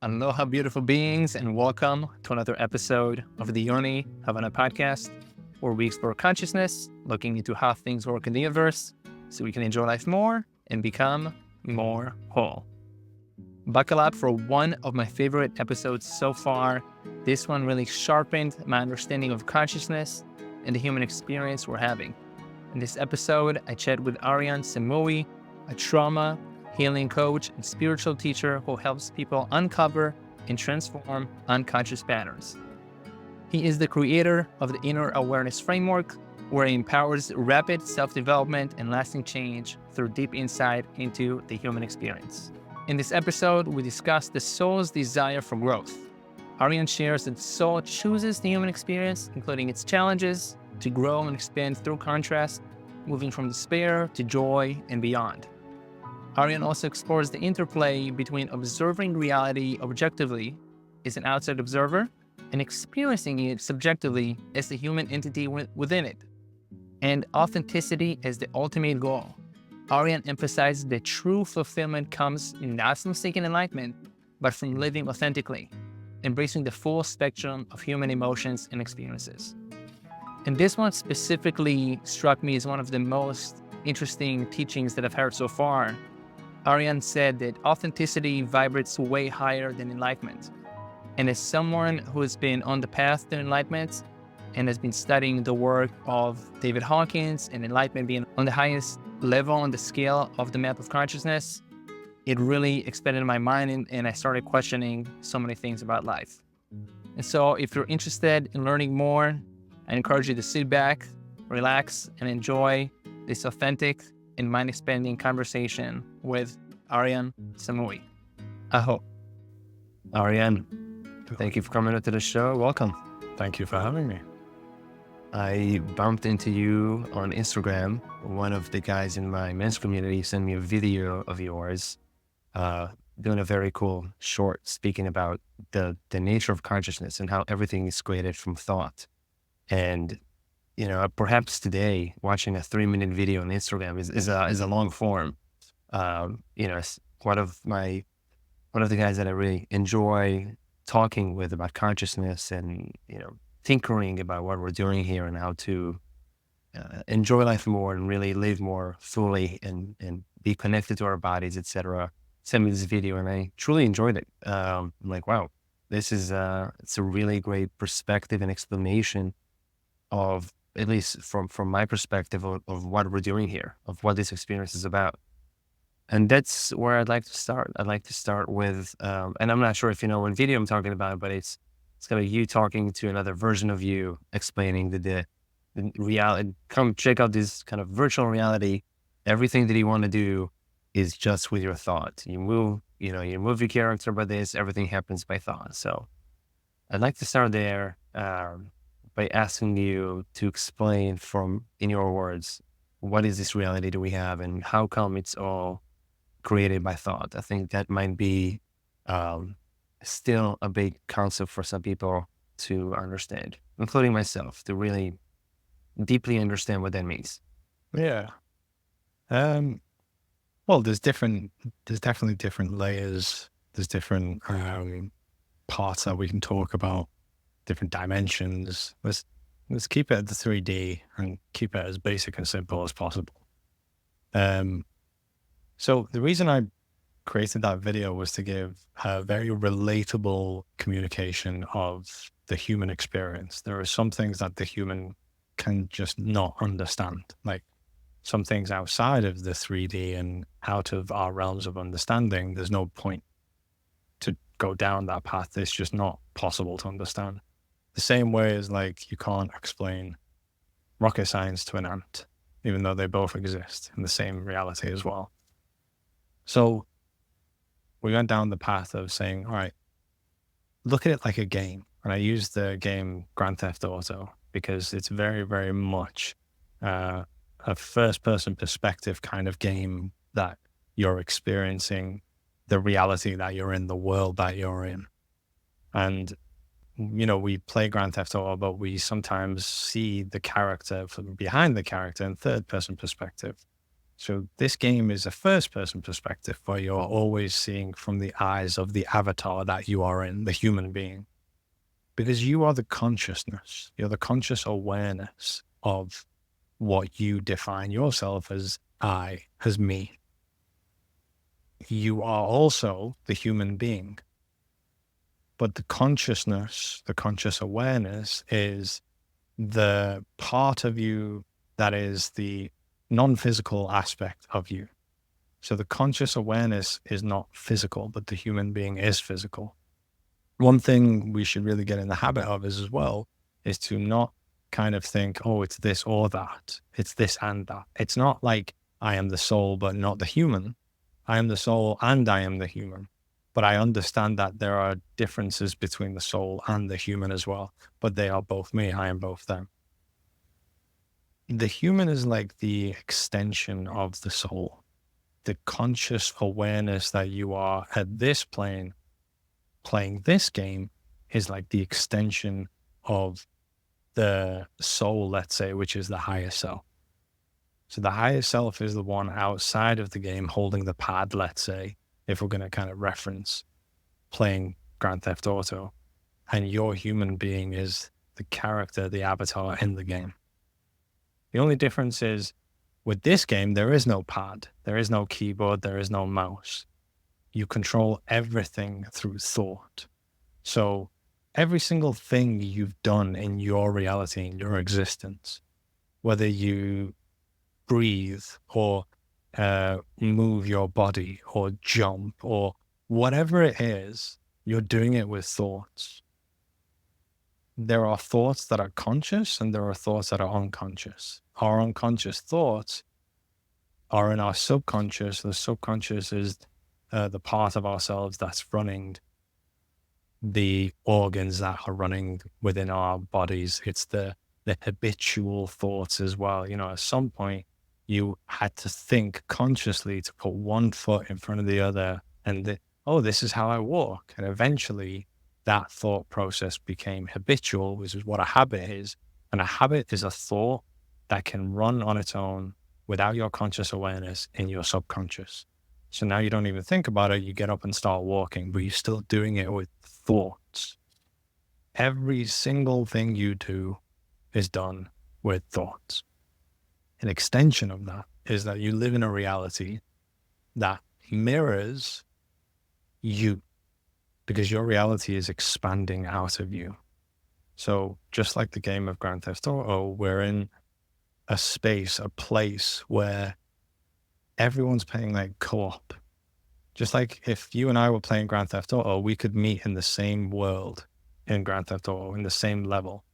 Aloha, beautiful beings, and welcome to another episode of the Yoni, Havana podcast, where we explore consciousness, looking into how things work in the universe, so we can enjoy life more and become more whole. Buckle up for one of my favorite episodes so far. This one really sharpened my understanding of consciousness and the human experience we're having. In this episode, I chat with Arian, a trauma healing coach and spiritual teacher who helps people uncover and transform unconscious patterns. He is the creator of the Inner Awareness Framework, where he empowers rapid self-development and lasting change through deep insight into the human experience. In this episode, we discuss the soul's desire for growth. Arian shares that the soul chooses the human experience, including its challenges, to grow and expand through contrast, moving from despair to joy and beyond. Arian also explores the interplay between observing reality objectively as an outside observer and experiencing it subjectively as the human entity within it, and authenticity as the ultimate goal. Arian emphasizes that true fulfillment comes not from seeking enlightenment, but from living authentically, embracing the full spectrum of human emotions and experiences. And this one specifically struck me as one of the most interesting teachings that I've heard so far. Arian said that authenticity vibrates way higher than enlightenment. And as someone who has been on the path to enlightenment and has been studying the work of David Hawkins and enlightenment being on the highest level on the scale of the map of consciousness, it really expanded my mind and I started questioning so many things about life. And so if you're interested in learning more, I encourage you to sit back, relax, and enjoy this authentic and mind-expanding conversation with Arian Samui. Aho. Arian, thank you for coming to the show. Welcome. Thank you for having me. I bumped into you on Instagram. One of the guys in my men's community sent me a video of yours doing a very cool short speaking about the nature of consciousness and how everything is created from thought. And perhaps today watching a 3-minute video on Instagram is a long form. It's one of the guys that I really enjoy talking with about consciousness and tinkering about what we're doing here and how to enjoy life more and really live more fully and be connected to our bodies, etc. Sent me this video and I truly enjoyed it. I'm like, wow, this is it's a really great perspective and explanation of, at least from my perspective, of what we're doing here, of what this experience is about. And that's where I'd like to start. I'd like to start with, and I'm not sure if you know what video I'm talking about, but it's kind of you talking to another version of you, explaining the reality. Come check out this kind of virtual reality. Everything that you want to do is just with your thought. You move your character by this, everything happens by thought. So I'd like to start there. By asking you to explain in your words, what is this reality that we have and how come it's all created by thought? I think that might be still a big concept for some people to understand, including myself, to really deeply understand what that means. Yeah. Well, there's definitely different layers. There's different parts that we can talk about. Different dimensions. Let's keep it at the 3D and keep it as basic and simple as possible. So the reason I created that video was to give a very relatable communication of the human experience. There are some things that the human can just not understand, like some things outside of the 3D and out of our realms of understanding. There's no point to go down that path. It's just not possible to understand. The same way as like you can't explain rocket science to an ant, even though they both exist in the same reality as well. So we went down the path of saying, all right, look at it like a game. And I used the game Grand Theft Auto because it's very, very much a first-person perspective kind of game that you're experiencing the reality that you're in, the world that you're in. And we play Grand Theft Auto, but we sometimes see the character from behind the character in third-person perspective. So this game is a first-person perspective where you're always seeing from the eyes of the avatar that you are in, the human being. Because you are the consciousness, you're the conscious awareness of what you define yourself as I, as me. You are also the human being. But the consciousness, the conscious awareness is the part of you that is the non-physical aspect of you. So the conscious awareness is not physical, but the human being is physical. One thing we should really get in the habit of is as well is to not kind of think, oh, it's this or that. It's this and that. It's not like I am the soul, but not the human. I am the soul and I am the human. But I understand that there are differences between the soul and the human as well. But they are both me. I am both them. The human is like the extension of the soul. The conscious awareness that you are at this plane playing this game is like the extension of the soul, let's say, which is the higher self. So the higher self is the one outside of the game holding the pad, let's say, if we're going to kind of reference playing Grand Theft Auto. And your human being is the character, the avatar in the game. The only difference is with this game, there is no pad, there is no keyboard, there is no mouse. You control everything through thought. So every single thing you've done in your reality, in your existence, whether you breathe or move your body or jump or whatever it is, you're doing it with thoughts. There are thoughts that are conscious and there are thoughts that are unconscious. Our unconscious thoughts are in our subconscious. The subconscious is the part of ourselves that's running the organs that are running within our bodies. It's the habitual thoughts as well. You know, at some point you had to think consciously to put one foot in front of the other and oh, this is how I walk. And eventually that thought process became habitual, which is what a habit is. And a habit is a thought that can run on its own without your conscious awareness in your subconscious. So now you don't even think about it. You get up and start walking, but you're still doing it with thoughts. Every single thing you do is done with thoughts. An extension of that is that you live in a reality that mirrors you, because your reality is expanding out of you. So just like the game of Grand Theft Auto, we're in a space, a place where everyone's playing like co-op. Just like if you and I were playing Grand Theft Auto, we could meet in the same world in Grand Theft Auto, in the same level.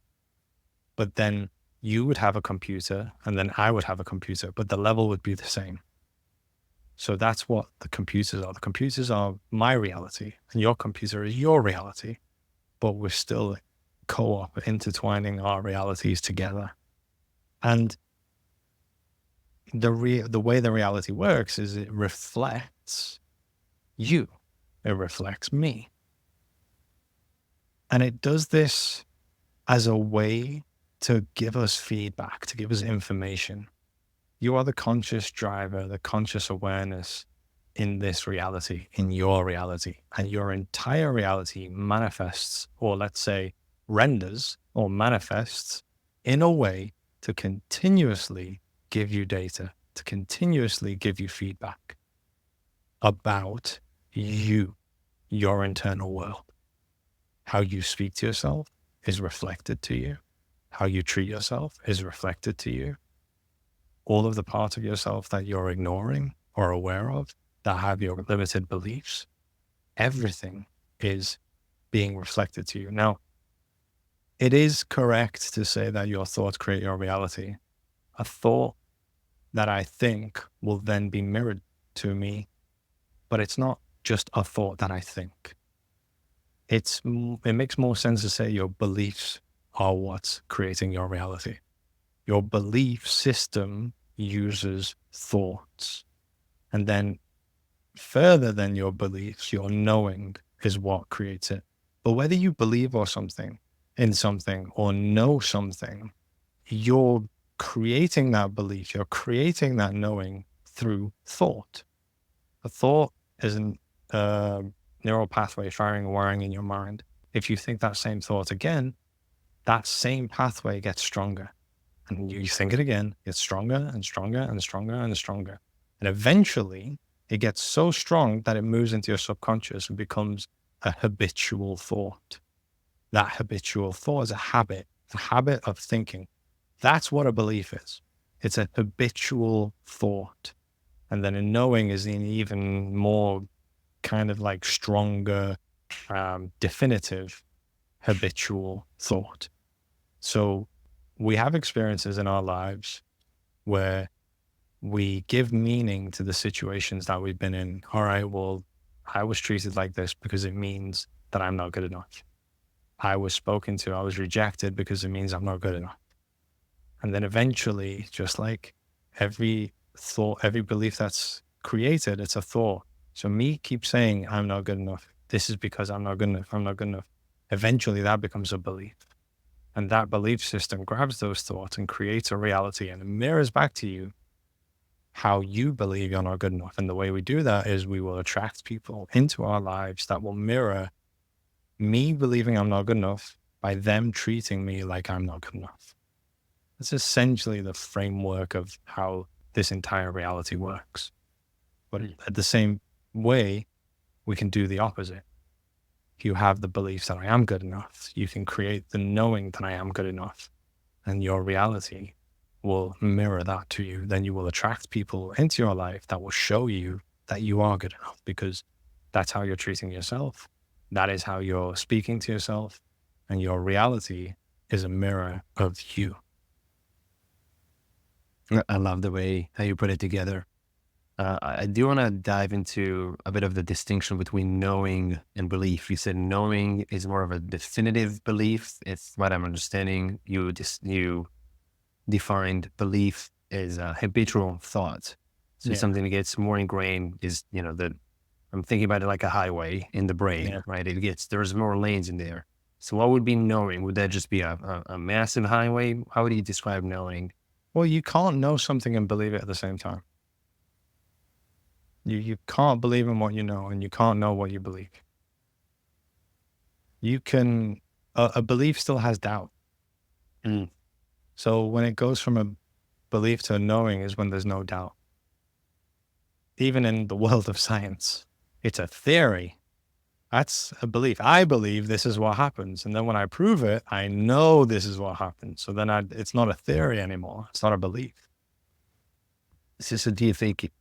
But then you would have a computer and then I would have a computer, but the level would be the same. So that's what the computers are. The computers are my reality and your computer is your reality, but we're still co-op, intertwining our realities together. And the way the reality works is it reflects you. It reflects me. And it does this as a way to give us feedback, to give us information. You are the conscious driver, the conscious awareness in this reality, in your reality. And your entire reality manifests, or let's say renders or manifests in a way to continuously give you data, to continuously give you feedback about you, your internal world. How you speak to yourself is reflected to you. How you treat yourself is reflected to you. All of the parts of yourself that you're ignoring or aware of that have your limited beliefs, everything is being reflected to you. Now, it is correct to say that your thoughts create your reality. A thought that I think will then be mirrored to me, but it's not just a thought that I think. It makes more sense to say your beliefs are what's creating your reality. Your belief system uses thoughts. And then further than your beliefs, your knowing is what creates it. But whether you believe in something or know something, you're creating that belief, you're creating that knowing through thought. A thought isn't a neural pathway firing and wiring in your mind. If you think that same thought again, that same pathway gets stronger. And you think it again, it's stronger and stronger and stronger and stronger. And eventually it gets so strong that it moves into your subconscious and becomes a habitual thought. That habitual thought is a habit of thinking. That's what a belief is. It's a habitual thought. And then a knowing is an even more kind of like stronger, definitive habitual thought. So we have experiences in our lives where we give meaning to the situations that we've been in. All right, well, I was treated like this because it means that I'm not good enough. I was spoken to, I was rejected because it means I'm not good enough. And then eventually, just like every thought, every belief that's created, it's a thought. So me keep saying, I'm not good enough. This is because I'm not good enough. I'm not good enough. Eventually that becomes a belief. And that belief system grabs those thoughts and creates a reality and it mirrors back to you how you believe you're not good enough. And the way we do that is we will attract people into our lives that will mirror me believing I'm not good enough by them treating me like I'm not good enough. That's essentially the framework of how this entire reality works. But at the same way, we can do the opposite. If you have the belief that I am good enough, you can create the knowing that I am good enough, and your reality will mirror that to you. Then you will attract people into your life that will show you that you are good enough, because that's how you're treating yourself. That is how you're speaking to yourself, and your reality is a mirror of you. I love the way how you put it together. I do want to dive into a bit of the distinction between knowing and belief. You said knowing is more of a definitive belief. It's what I'm understanding. You defined belief as a habitual thought. So something that gets more ingrained is, that I'm thinking about it like a highway in the brain, right? There's more lanes in there. So what would be knowing? Would that just be a massive highway? How would you describe knowing? Well, you can't know something and believe it at the same time. You can't believe in what you know, and you can't know what you believe. You can, a belief still has doubt. So when it goes from a belief to a knowing is when there's no doubt. Even in the world of science, it's a theory. That's a belief. I believe this is what happens. And then when I prove it, I know this is what happens. So then it's not a theory anymore. It's not a belief. So do you think,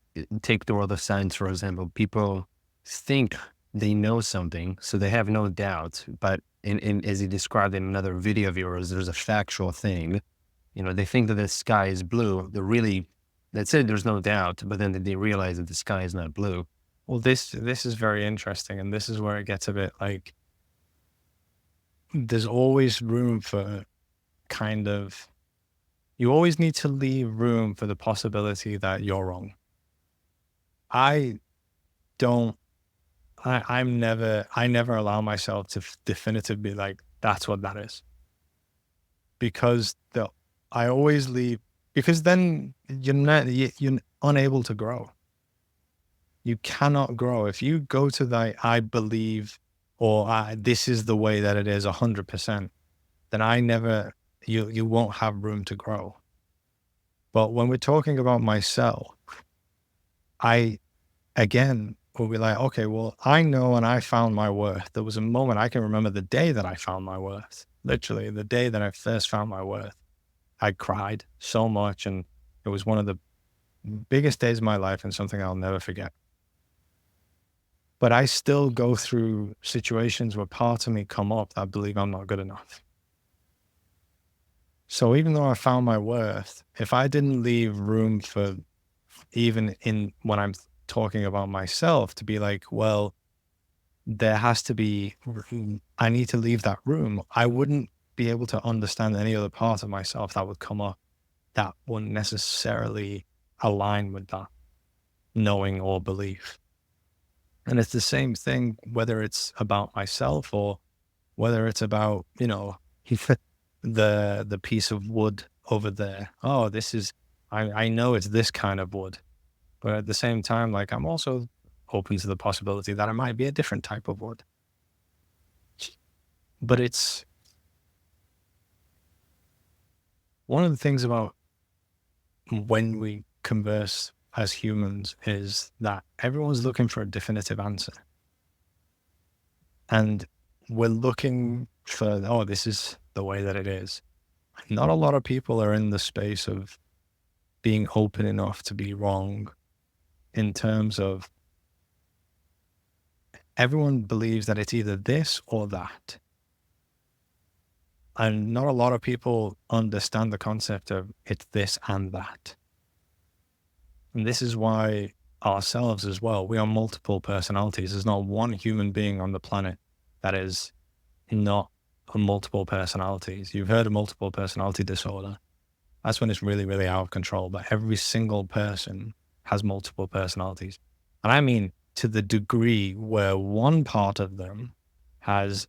take the world of science, for example, people think they know something, so they have no doubt, but as you described in another video of yours, there's a factual thing. They think that the sky is blue. That's it, there's no doubt, but then they realize that the sky is not blue. Well, this is very interesting, and this is where it gets a bit like, there's always room for you always need to leave room for the possibility that you're wrong. I never allow myself to definitively be like, that's what that is. Because I always leave, because then you're unable to grow. You cannot grow. If you go to I believe, or this is the way that it is 100%, then you won't have room to grow. But when we're talking about myself, again, we'll be like, okay, well, I know, and I found my worth. There was a moment, I can remember the day that I found my worth. Literally, the day that I first found my worth. I cried so much, and it was one of the biggest days of my life and something I'll never forget. But I still go through situations where parts of me come up that believe I'm not good enough. So even though I found my worth, if I didn't leave room for, even in when I'm talking about myself, to be like, well, there has to be room. I need to leave that room. I wouldn't be able to understand any other part of myself that would come up that wouldn't necessarily align with that knowing or belief. And it's the same thing, whether it's about myself or whether it's about, the piece of wood over there. Oh, I know it's this kind of wood. But at the same time, like, I'm also open to the possibility that it might be a different type of wood. But it's one of the things about when we converse as humans is that everyone's looking for a definitive answer. And we're looking for, oh, this is the way that it is. Not a lot of people are in the space of being open enough to be wrong, in terms of everyone believes that it's either this or that. And not a lot of people understand the concept of it's this and that. And this is why ourselves as well, we are multiple personalities. There's not one human being on the planet that is not a multiple personalities. You've heard of multiple personality disorder. That's when it's really, really out of control. But every single person has multiple personalities. And I mean, to the degree where one part of them has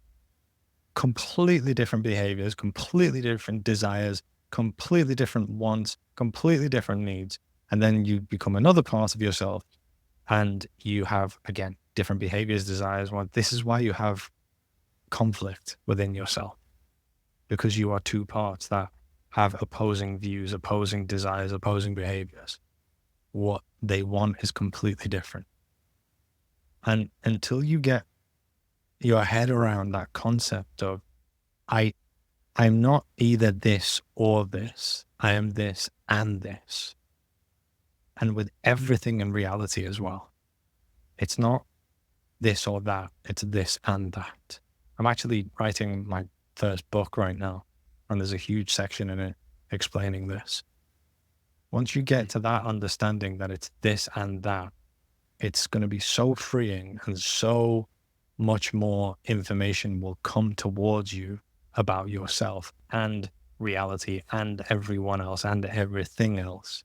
completely different behaviors, completely different desires, completely different wants, completely different needs. And then you become another part of yourself and you have, again, different behaviors, desires. Well, this is why you have conflict within yourself, because you are two parts that have opposing views, opposing desires, opposing behaviors. What they want is completely different. And until you get your head around that concept of, I'm not either this or this, I am this and this. And with everything in reality as well, it's not this or that, it's this and that. I'm actually writing my first book right now, and there's a huge section in it explaining this. Once you get to that understanding that it's this and that, it's going to be so freeing, and so much more information will come towards you about yourself and reality and everyone else and everything else,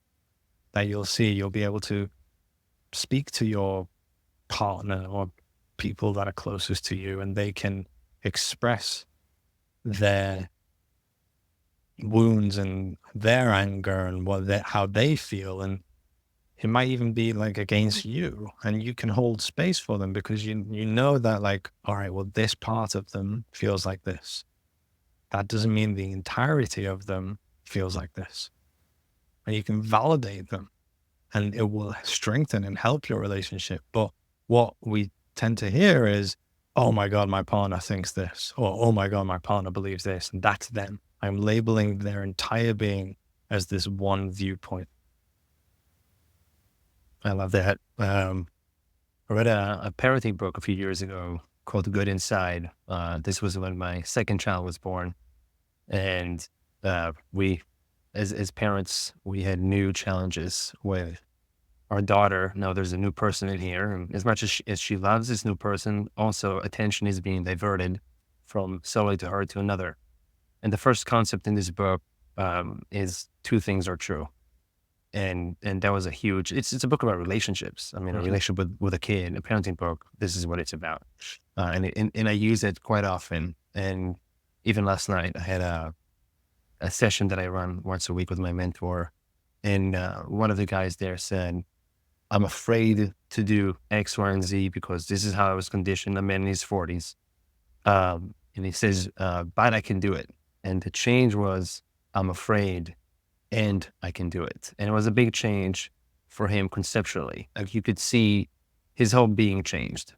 that you'll be able to speak to your partner or people that are closest to you, and they can express their wounds and their anger and how they feel. And it might even be like against you, and you can hold space for them because you know that, like, all right, well, this part of them feels like this. That doesn't mean the entirety of them feels like this. And you can validate them, and it will strengthen and help your relationship. But what we tend to hear is, oh my God, my partner thinks this, or oh my God, my partner believes this, and that's them. I'm labeling their entire being as this one viewpoint. I love that. I read a parenting book a few years ago called Good Inside. This was when my second child was born. And we, as parents, we had new challenges with our daughter. Now there's a new person in here. And as much as she loves this new person, also attention is being diverted from solely to her to another. And the first concept in this book is two things are true. And that was a huge, it's a book about relationships. I mean, a relationship with a kid, a parenting book, this is what it's about. And I use it quite often. And even last night, I had a session that I run once a week with my mentor. And one of the guys there said, I'm afraid to do X, Y, and Z because this is how I was conditioned. I'm in his 40s. And he says, but I can do it. And the change was, I'm afraid and I can do it. And it was a big change for him conceptually. Like, you could see his whole being changed.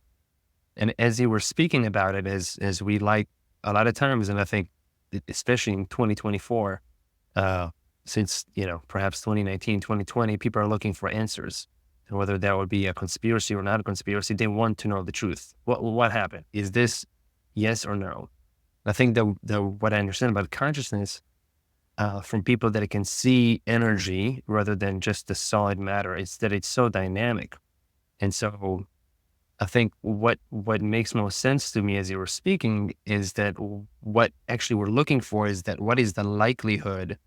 And as you were speaking about it, as we like a lot of times, and I think especially in 2024, since, perhaps 2019, 2020, people are looking for answers. And whether that would be a conspiracy or not a conspiracy, they want to know the truth. What happened? Is this yes or no? I think that what I understand about consciousness, from people that can see energy rather than just the solid matter, is that it's so dynamic. And so I think what makes most sense to me as you were speaking is that what actually we're looking for is that what is the likelihood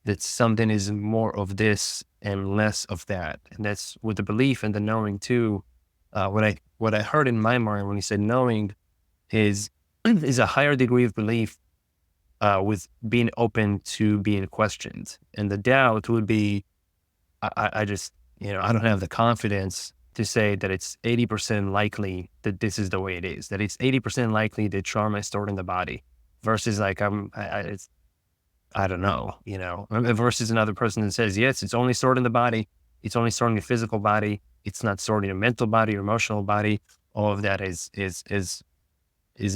that something is more of this and less of that. And that's with the belief and the knowing too. What I heard in my mind when he said knowing is a higher degree of belief with being open to being questioned. And the doubt would be, I just I don't have the confidence to say that it's 80% likely that this is the way it is, that it's 80% likely that trauma is stored in the body versus like, I don't know, versus another person that says, yes, it's only stored in the body. It's only stored in the physical body. It's not stored in your mental body or emotional body. All of that is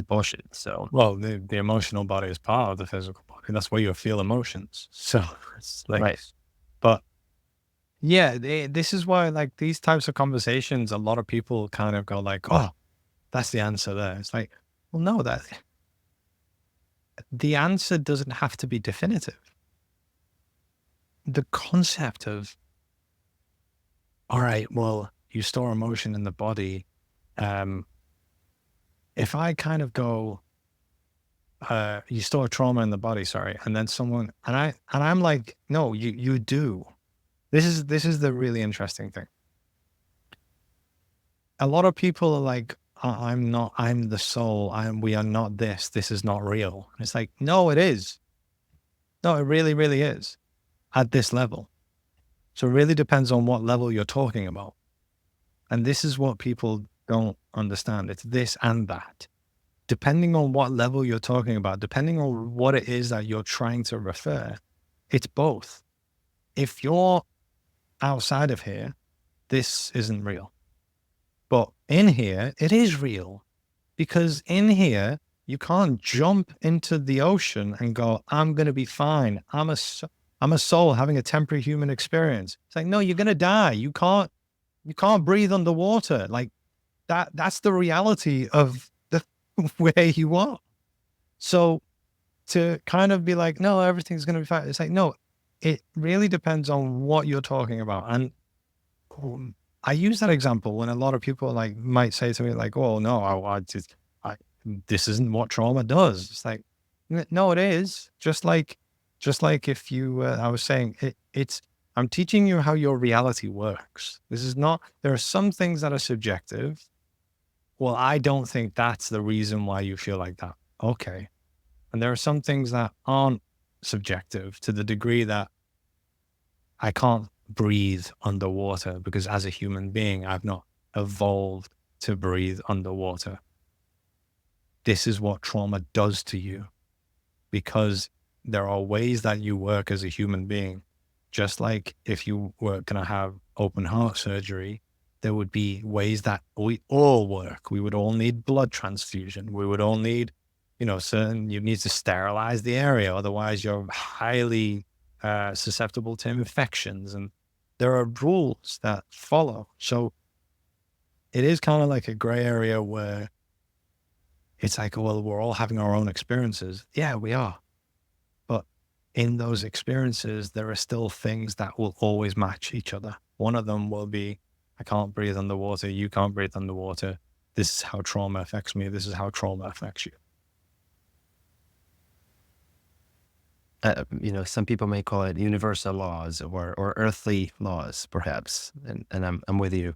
bullshit. So, Well, the emotional body is part of the physical body. That's where you feel emotions. So it's like, right. but yeah, this is why like these types of conversations, a lot of people kind of go like, oh, that's the answer there. It's like, well, no, that the answer doesn't have to be definitive. The concept of, all right, well, you store emotion in the body. If I kind of go, you store trauma in the body, sorry, and then someone, and I'm like, no, you do. This is the really interesting thing. A lot of people are like, I'm not, I'm the soul. We are not this. This is not real. And it's like, no, it is. No, it really, really is at this level. So it really depends on what level you're talking about. And this is what people don't understand. It's this and that. Depending on what level you're talking about, depending on what it is that you're trying to refer, it's both. If you're outside of here, this isn't real. But in here, it is real. Because in here, you can't jump into the ocean and go, I'm going to be fine. I'm a soul having a temporary human experience. It's like, no, you're going to die. You can't breathe underwater. Like that's the reality of the where you are. So to kind of be like, no, everything's going to be fine. It's like, no, it really depends on what you're talking about. And I use that example when a lot of people like might say to me like, oh no, this isn't what trauma does. It's like, no, it is. Just like if you, I was saying I'm teaching you how your reality works. This is not, there are some things that are subjective. Well, I don't think that's the reason why you feel like that. Okay. And there are some things that aren't subjective to the degree that I can't breathe underwater because as a human being, I've not evolved to breathe underwater. This is what trauma does to you because there are ways that you work as a human being. Just like if you were going to have open heart surgery, there would be ways that we all work. We would all need blood transfusion. We would all need, you need to sterilize the area. Otherwise, you're highly susceptible to infections. And there are rules that follow. So it is kind of like a gray area where it's like, well, we're all having our own experiences. Yeah, we are. But in those experiences, there are still things that will always match each other. One of them will be, I can't breathe underwater. You can't breathe underwater. This is how trauma affects me. This is how trauma affects you. Some people may call it universal laws or earthly laws, perhaps. And I'm with you.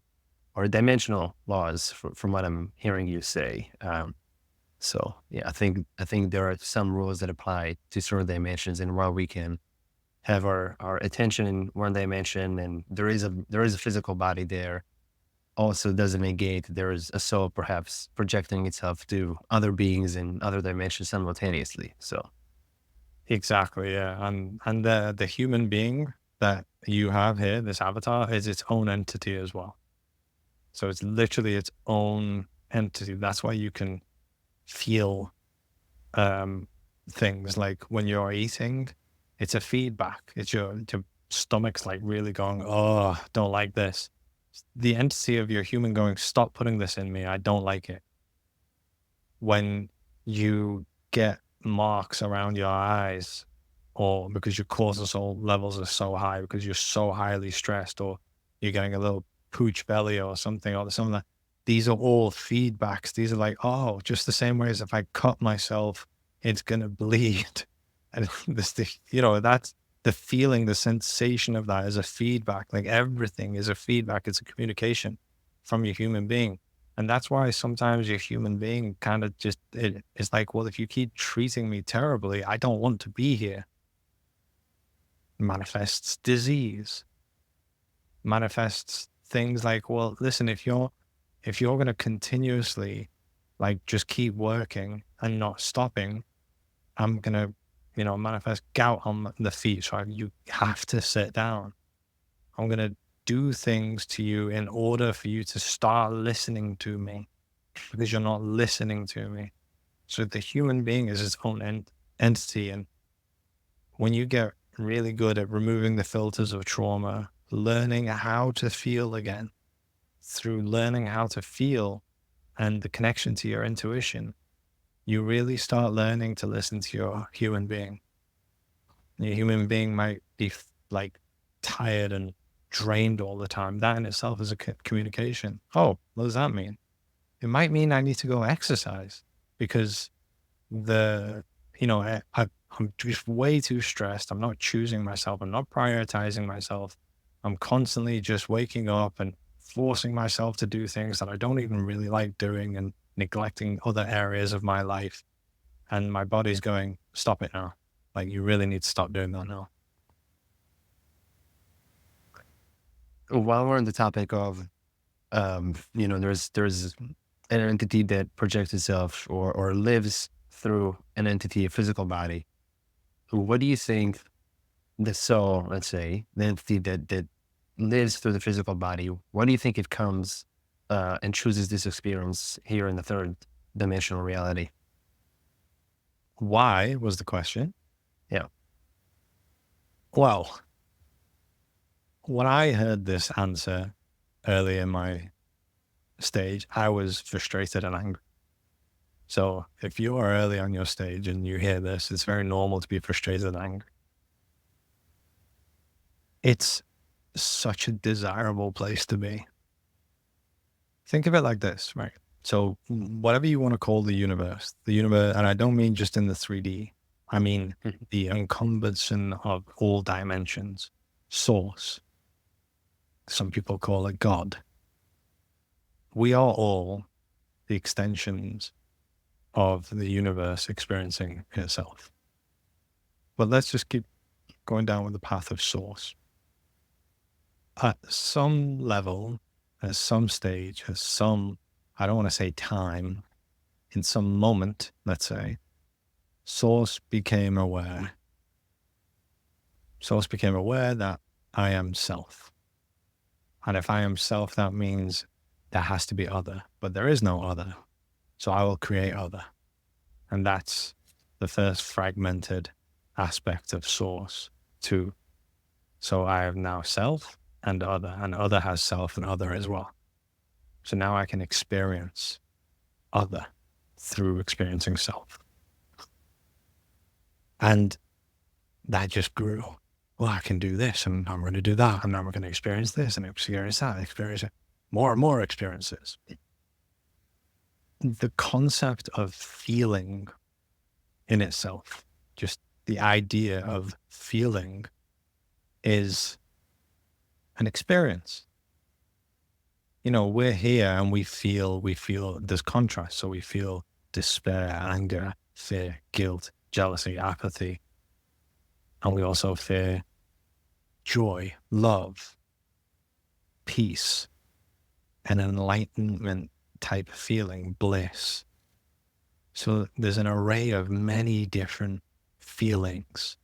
Or dimensional laws from what I'm hearing you say. So yeah, I think there are some rules that apply to certain dimensions, and while we can have our attention in one dimension, and there is a physical body there, also doesn't negate there is a soul perhaps projecting itself to other beings in other dimensions simultaneously. So exactly, yeah, and the human being that you have here, this avatar, is its own entity as well. So it's literally its own entity. That's why you can feel things like when you're eating, it's a feedback. It's your stomach's like really going, oh, don't like this. The entity of your human going, stop putting this in me. I don't like it. When you get marks around your eyes, or because your cortisol levels are so high, because you're so highly stressed, or you're getting a little pooch belly or something, or something like that. These are all feedbacks. These are like, oh, just the same way as if I cut myself, it's going to bleed. And that's the feeling, the sensation of that is a feedback. Like everything is a feedback. It's a communication from your human being. And that's why sometimes your human being kind of just, it's like, well, if you keep treating me terribly, I don't want to be here. Manifests disease. manifests things like, well, listen, if you're going to continuously like just keep working and not stopping, I'm going to, manifest gout on the feet. So you have to sit down. I'm going to do things to you in order for you to start listening to me, because you're not listening to me. So the human being is its own entity. And when you get really good at removing the filters of trauma, learning how to feel again, through learning how to feel and the connection to your intuition, you really start learning to listen to your human being. Your human being might be like tired and drained all the time. That in itself is a communication. Oh, what does that mean? It might mean I need to go exercise, because I'm just way too stressed. I'm not choosing myself. I'm not prioritizing myself. I'm constantly just waking up and forcing myself to do things that I don't even really like doing, and neglecting other areas of my life. And my body's going, stop it now. Like, you really need to stop doing that now. While we're on the topic of, there's an entity that projects itself or lives through an entity, a physical body. What do you think the soul, let's say, the entity that lives through the physical body, what do you think it comes and chooses this experience here in the third dimensional reality? Why was the question? Yeah. Well, when I heard this answer early in my stage, I was frustrated and angry. So if you are early on your stage and you hear this, it's very normal to be frustrated and angry. It's such a desirable place to be. Think of it like this, right? So whatever you want to call the universe, and I don't mean just in the 3D, I mean the encompassing of all dimensions, source. Some people call it God. We are all the extensions of the universe experiencing itself. But let's just keep going down with the path of source. At some level, at some stage, at some, I don't want to say time, in some moment, let's say, source became aware. Source became aware that I am self. And if I am self, that means there has to be other, but there is no other. So I will create other. And that's the first fragmented aspect of source too. So I have now self and other has self and other as well. So now I can experience other through experiencing self. And that just grew. Well, I can do this, and I'm going to do that, and now we're going to experience this and experience that, experience more and more experiences. The concept of feeling in itself, just the idea of feeling, is an experience. We're here and we feel there's contrast. So we feel despair, anger, fear, guilt, jealousy, apathy. And we also feel joy, love, peace, an enlightenment type feeling, bliss. So there's an array of many different feelings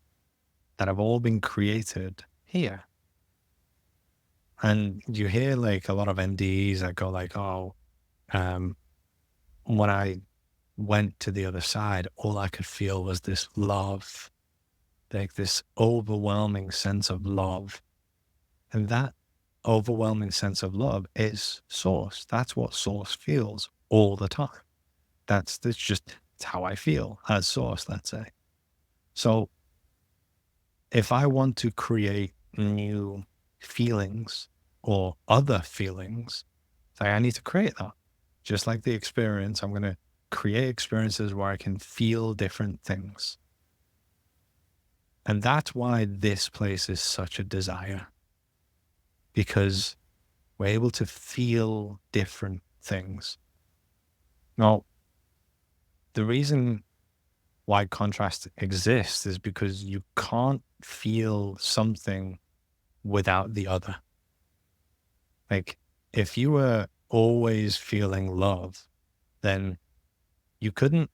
that have all been created here. And you hear like a lot of NDEs that go like, when I went to the other side, all I could feel was this love, like this overwhelming sense of love. And that overwhelming sense of love is source. That's what source feels all the time. That's how I feel as source, let's say. So if I want to create new feelings or other feelings, I need to create that. Just like the experience, I'm going to create experiences where I can feel different things. And that's why this place is such a desire, because we're able to feel different things. Now, the reason why contrast exists is because you can't feel something without the other. Like, if you were always feeling love, then you couldn't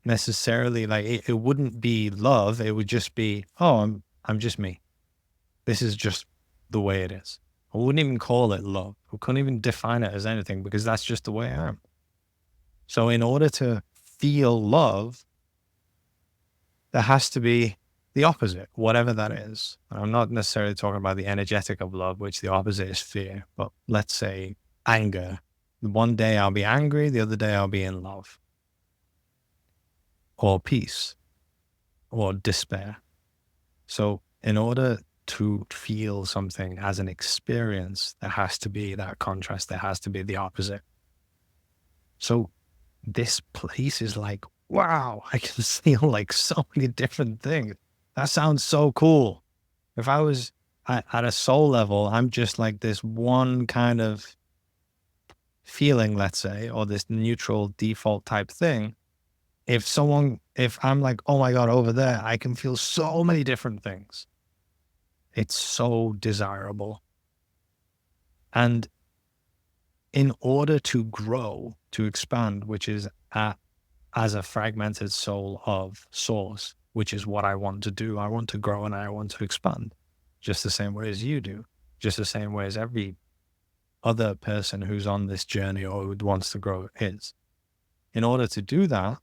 necessarily, like, it wouldn't be love. It would just be, oh, I'm just me. This is just the way it is. I wouldn't even call it love. I couldn't even define it as anything because that's just the way I am. So in order to feel love, there has to be the opposite, whatever that is. And I'm not necessarily talking about the energetic of love, which the opposite is fear, but let's say anger. One day I'll be angry, the other day I'll be in love, or peace, or despair. So in order to feel something as an experience, there has to be that contrast. There has to be the opposite. So this place is like, wow, I can feel like so many different things. That sounds so cool. If I was at a soul level, I'm just like this one kind of feeling, let's say, or this neutral default type thing. If I'm like, oh my God, over there, I can feel so many different things. It's so desirable. And in order to grow, to expand, which is as a fragmented soul of source, which is what I want to do. I want to grow and I want to expand just the same way as you do, just the same way as every other person who's on this journey or who wants to grow is. In order to do that,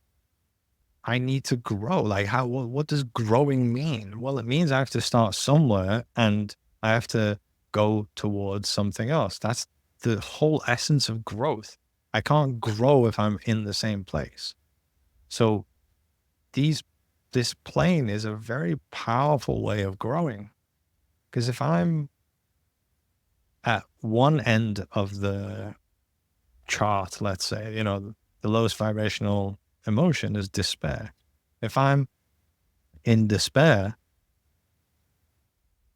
I need to grow. Like, what does growing mean? Well, it means I have to start somewhere and I have to go towards something else. That's the whole essence of growth. I can't grow if I'm in the same place. So this plane is a very powerful way of growing. Because if I'm at one end of the chart, let's say, the lowest vibrational emotion is despair. If I'm in despair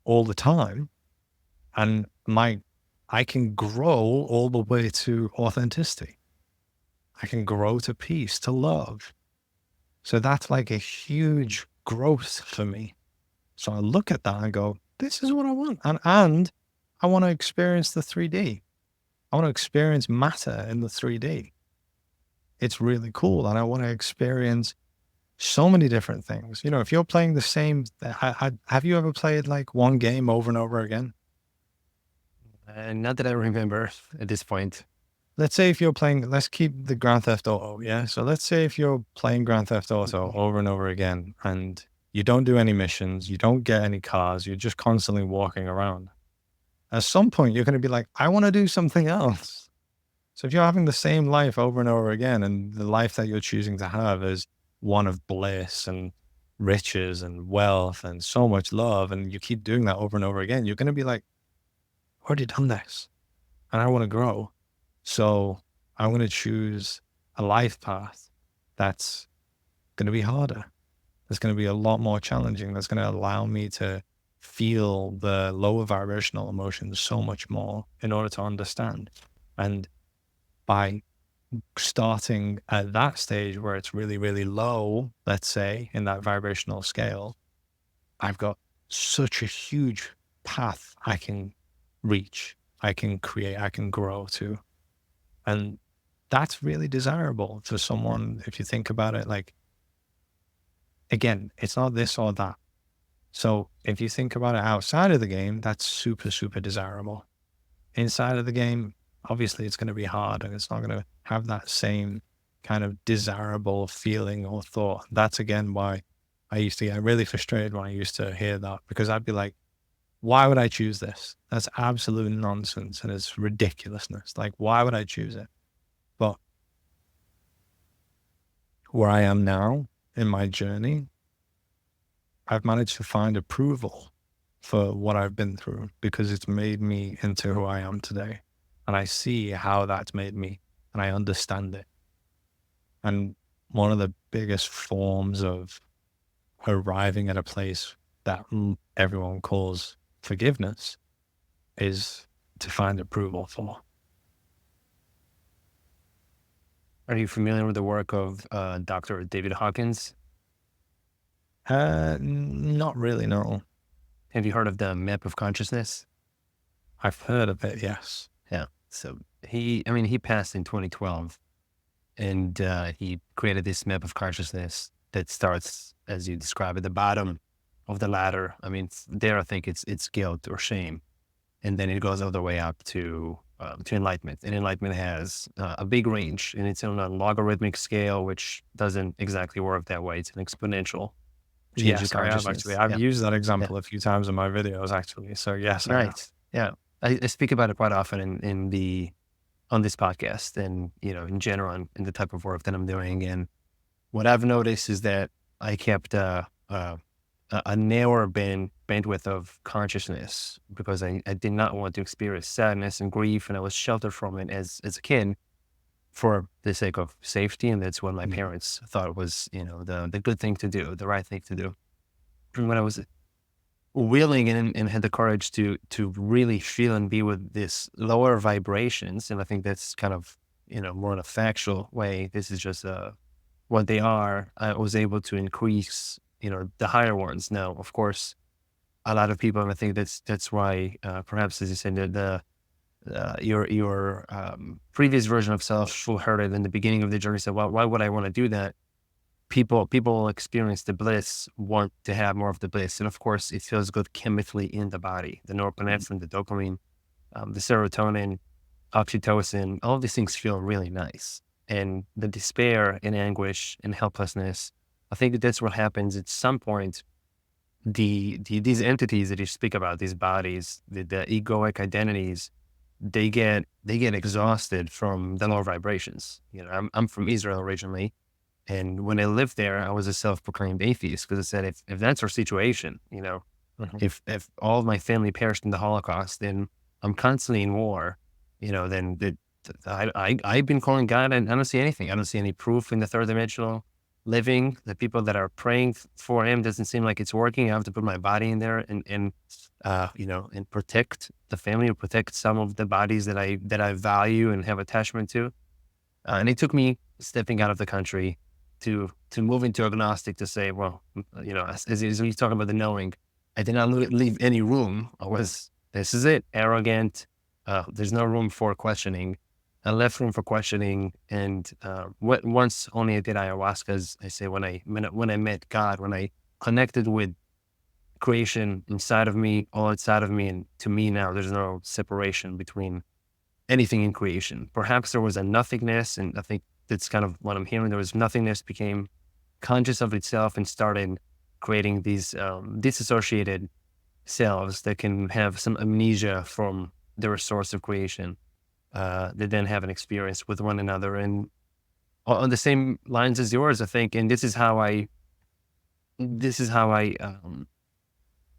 all the time, and I can grow all the way to authenticity. I can grow to peace, to love. So that's like a huge growth for me. So I look at that and go, this is what I want. And I want to experience the 3D. I want to experience matter in the 3D. It's really cool. And I want to experience so many different things. If you're playing the same, have you ever played like one game over and over again? Not that I remember at this point. Let's say if you're playing, let's keep the Grand Theft Auto. Yeah. So let's say if you're playing Grand Theft Auto over and over again and you don't do any missions, you don't get any cars, you're just constantly walking around. At some point, you're going to be like, I want to do something else. So if you're having the same life over and over again, and the life that you're choosing to have is one of bliss and riches and wealth and so much love, and you keep doing that over and over again, you're going to be like, I've already done this and I want to grow. So I'm going to choose a life path that's going to be harder. That's going to be a lot more challenging. That's going to allow me to feel the lower vibrational emotions so much more in order to understand. And by starting at that stage where it's really, really low, let's say, in that vibrational scale, I've got such a huge path I can reach, I can create, I can grow to. And that's really desirable for someone, if you think about it. Like, again, it's not this or that. So if you think about it outside of the game, that's super, super desirable. Inside of the game, obviously it's going to be hard and it's not going to have that same kind of desirable feeling or thought. That's again why I used to get really frustrated when I used to hear that, because I'd be like, why would I choose this? That's absolute nonsense and it's ridiculousness. Like, why would I choose it? But where I am now in my journey, I've managed to find approval for what I've been through because it's made me into who I am today. And I see how that's made me and I understand it. And one of the biggest forms of arriving at a place that everyone calls forgiveness is to find approval for. Are you familiar with the work of Dr. David Hawkins? Not really, no. Have you heard of the map of consciousness? I've heard of it, yes. Yeah. So he passed in 2012, and he created this map of consciousness that starts, as you describe, at the bottom of the ladder. I mean, there I think it's guilt or shame, and then it goes all the way up to enlightenment. And enlightenment has a big range, and it's on a logarithmic scale, which doesn't exactly work that way. It's an exponential change in Yes, I have actually. consciousness. I've Yeah. used that Yeah. example a few times in my videos, actually. So yes, I have. Right. Yeah. I speak about it quite often on this podcast, and in general, in the type of work that I'm doing. And what I've noticed is that I kept a narrower bandwidth of consciousness because I did not want to experience sadness and grief, and I was sheltered from it as a kid for the sake of safety. And that's what my parents thought was, the good thing to do, the right thing to do. And when I was willing and had the courage to really feel and be with this lower vibrations, and I think that's kind of, more in a factual way, this is just what they are, I was able to increase, the higher ones. Now, of course, a lot of people, and I think that's why, perhaps, as you said, your previous version of self who heard it in the beginning of the journey said, well, why would I want to do that? People experience the bliss, want to have more of the bliss. And of course, it feels good chemically in the body, the norepinephrine, the dopamine, the serotonin, oxytocin, all of these things feel really nice. And the despair and anguish and helplessness, I think that's what happens at some point. These entities that you speak about, these bodies, the egoic identities, they get exhausted from the lower vibrations. I'm from Israel originally, and when I lived there, I was a self-proclaimed atheist because I said, if that's our situation, if all of my family perished in the Holocaust, then I'm constantly in war, then I've been calling God, and I don't see anything. I don't see any proof in the third dimensional living. The people that are praying for him doesn't seem like it's working. I have to put my body in there and protect the family, or protect some of the bodies that I value and have attachment to. And it took me stepping out of the country to move into agnostic, to say, well, as we talk about the knowing, I did not leave any room. This is it, arrogant. There's no room for questioning. I left room for questioning, and once only I did ayahuasca, as I say, when I met God, when I connected with creation inside of me, all outside of me, and to me now, there's no separation between anything in creation. Perhaps there was a nothingness, and I think that's kind of what I'm hearing. There was nothingness, became conscious of itself, and started creating these disassociated selves that can have some amnesia from their source of creation. They then have an experience with one another, and on the same lines as yours, I think. And this is how I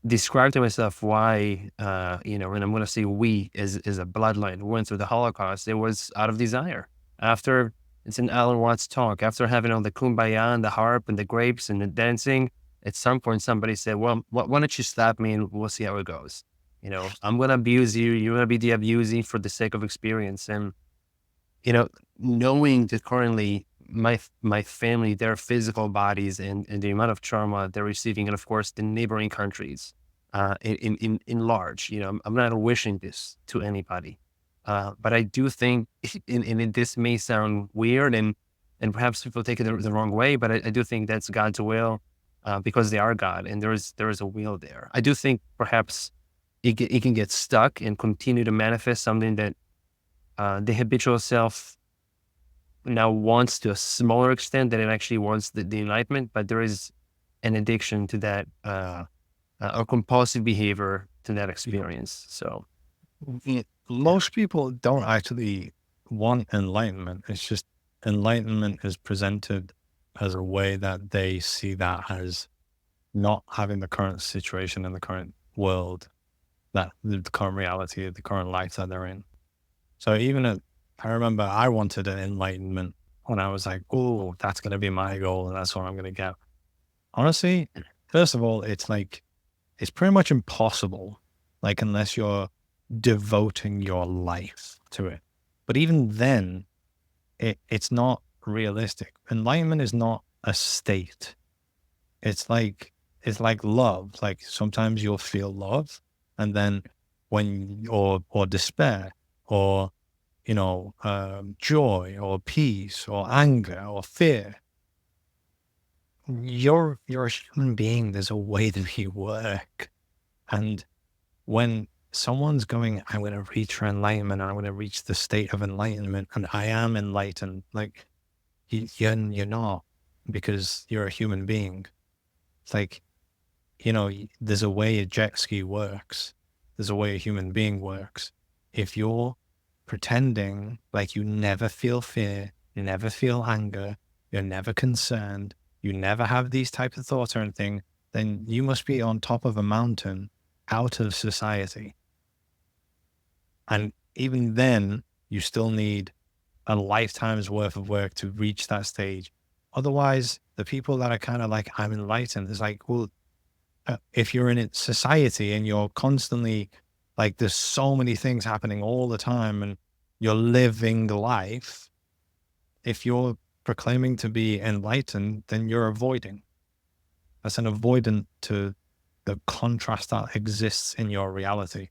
describe to myself why, and I'm going to say we as a bloodline who went through the Holocaust. It was out of desire. After, it's in Alan Watts' talk, after having all the kumbaya and the harp and the grapes and the dancing, at some point somebody said, well, why don't you slap me and we'll see how it goes. I'm going to abuse you. You're going to be the abusee for the sake of experience. And, knowing that currently my family, their physical bodies and the amount of trauma they're receiving, and of course the neighboring countries, in large, I'm not wishing this to anybody. But I do think, and this may sound weird and perhaps people take it the wrong way, but I do think that's God's will, because they are God, and there is a will there. I do think perhaps it can get stuck and continue to manifest something that the habitual self now wants to a smaller extent than it actually wants the enlightenment, but there is an addiction to that, or compulsive behavior to that experience. So Most people don't actually want enlightenment. It's just enlightenment is presented as a way that they see that as not having the current situation in the current world, that the current reality, the current life that they're in. So I remember I wanted an enlightenment when I was like, oh, that's going to be my goal and that's what I'm going to get. Honestly, first of all, it's pretty much impossible, unless you're devoting your life to it. But even then, it's not realistic. Enlightenment is not a state. It's like love. Sometimes you'll feel love, and then or despair, or, joy or peace or anger or fear. You're a human being. There's a way that you work. And when someone's going, I'm going to reach for enlightenment, and I'm going to reach the state of enlightenment, and I am enlightened, like, you're not, because you're a human being. It's like, there's a way a jet ski works. There's a way a human being works. If you're pretending like you never feel fear, you never feel anger, you're never concerned, you never have these types of thoughts or anything, then you must be on top of a mountain out of society. And even then, you still need a lifetime's worth of work to reach that stage. Otherwise, the people that are kind of like, I'm enlightened, it's like, well, if you're in society and you're constantly like, there's so many things happening all the time and you're living life, if you're proclaiming to be enlightened, then you're avoiding. That's an avoidant to the contrast that exists in your reality.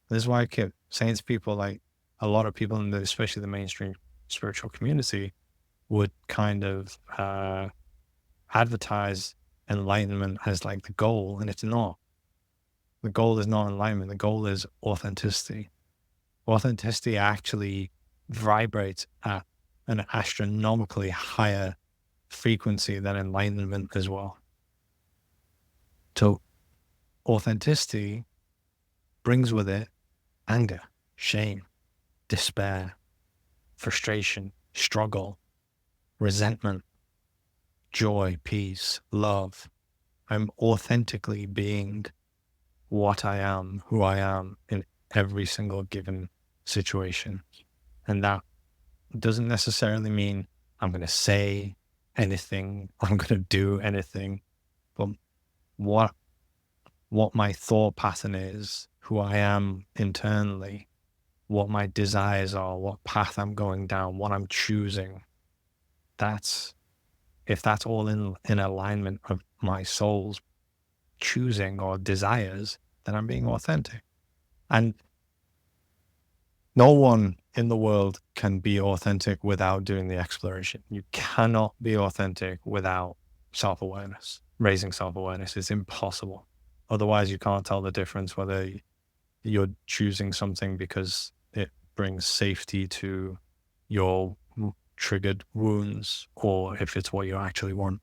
This is why I keep saying to people, like, a lot of people in especially the mainstream spiritual community would kind of advertise enlightenment as like the goal, and it's not. The goal is not enlightenment. The goal is authenticity. Authenticity actually vibrates at an astronomically higher frequency than enlightenment as well. So authenticity brings with it anger, shame, despair, frustration, struggle, resentment, joy, peace, love. I'm authentically being what I am, who I am in every single given situation. And that doesn't necessarily mean I'm going to say anything, I'm going to do anything, but what my thought pattern is, who I am internally, what my desires are, what path I'm going down, what I'm choosing. If that's all in alignment of my soul's choosing or desires, then I'm being authentic. And no one in the world can be authentic without doing the exploration. You cannot be authentic without self-awareness. Raising self-awareness is impossible. Otherwise, you can't tell the difference whether you're choosing something because it brings safety to your triggered wounds, or if it's what you actually want.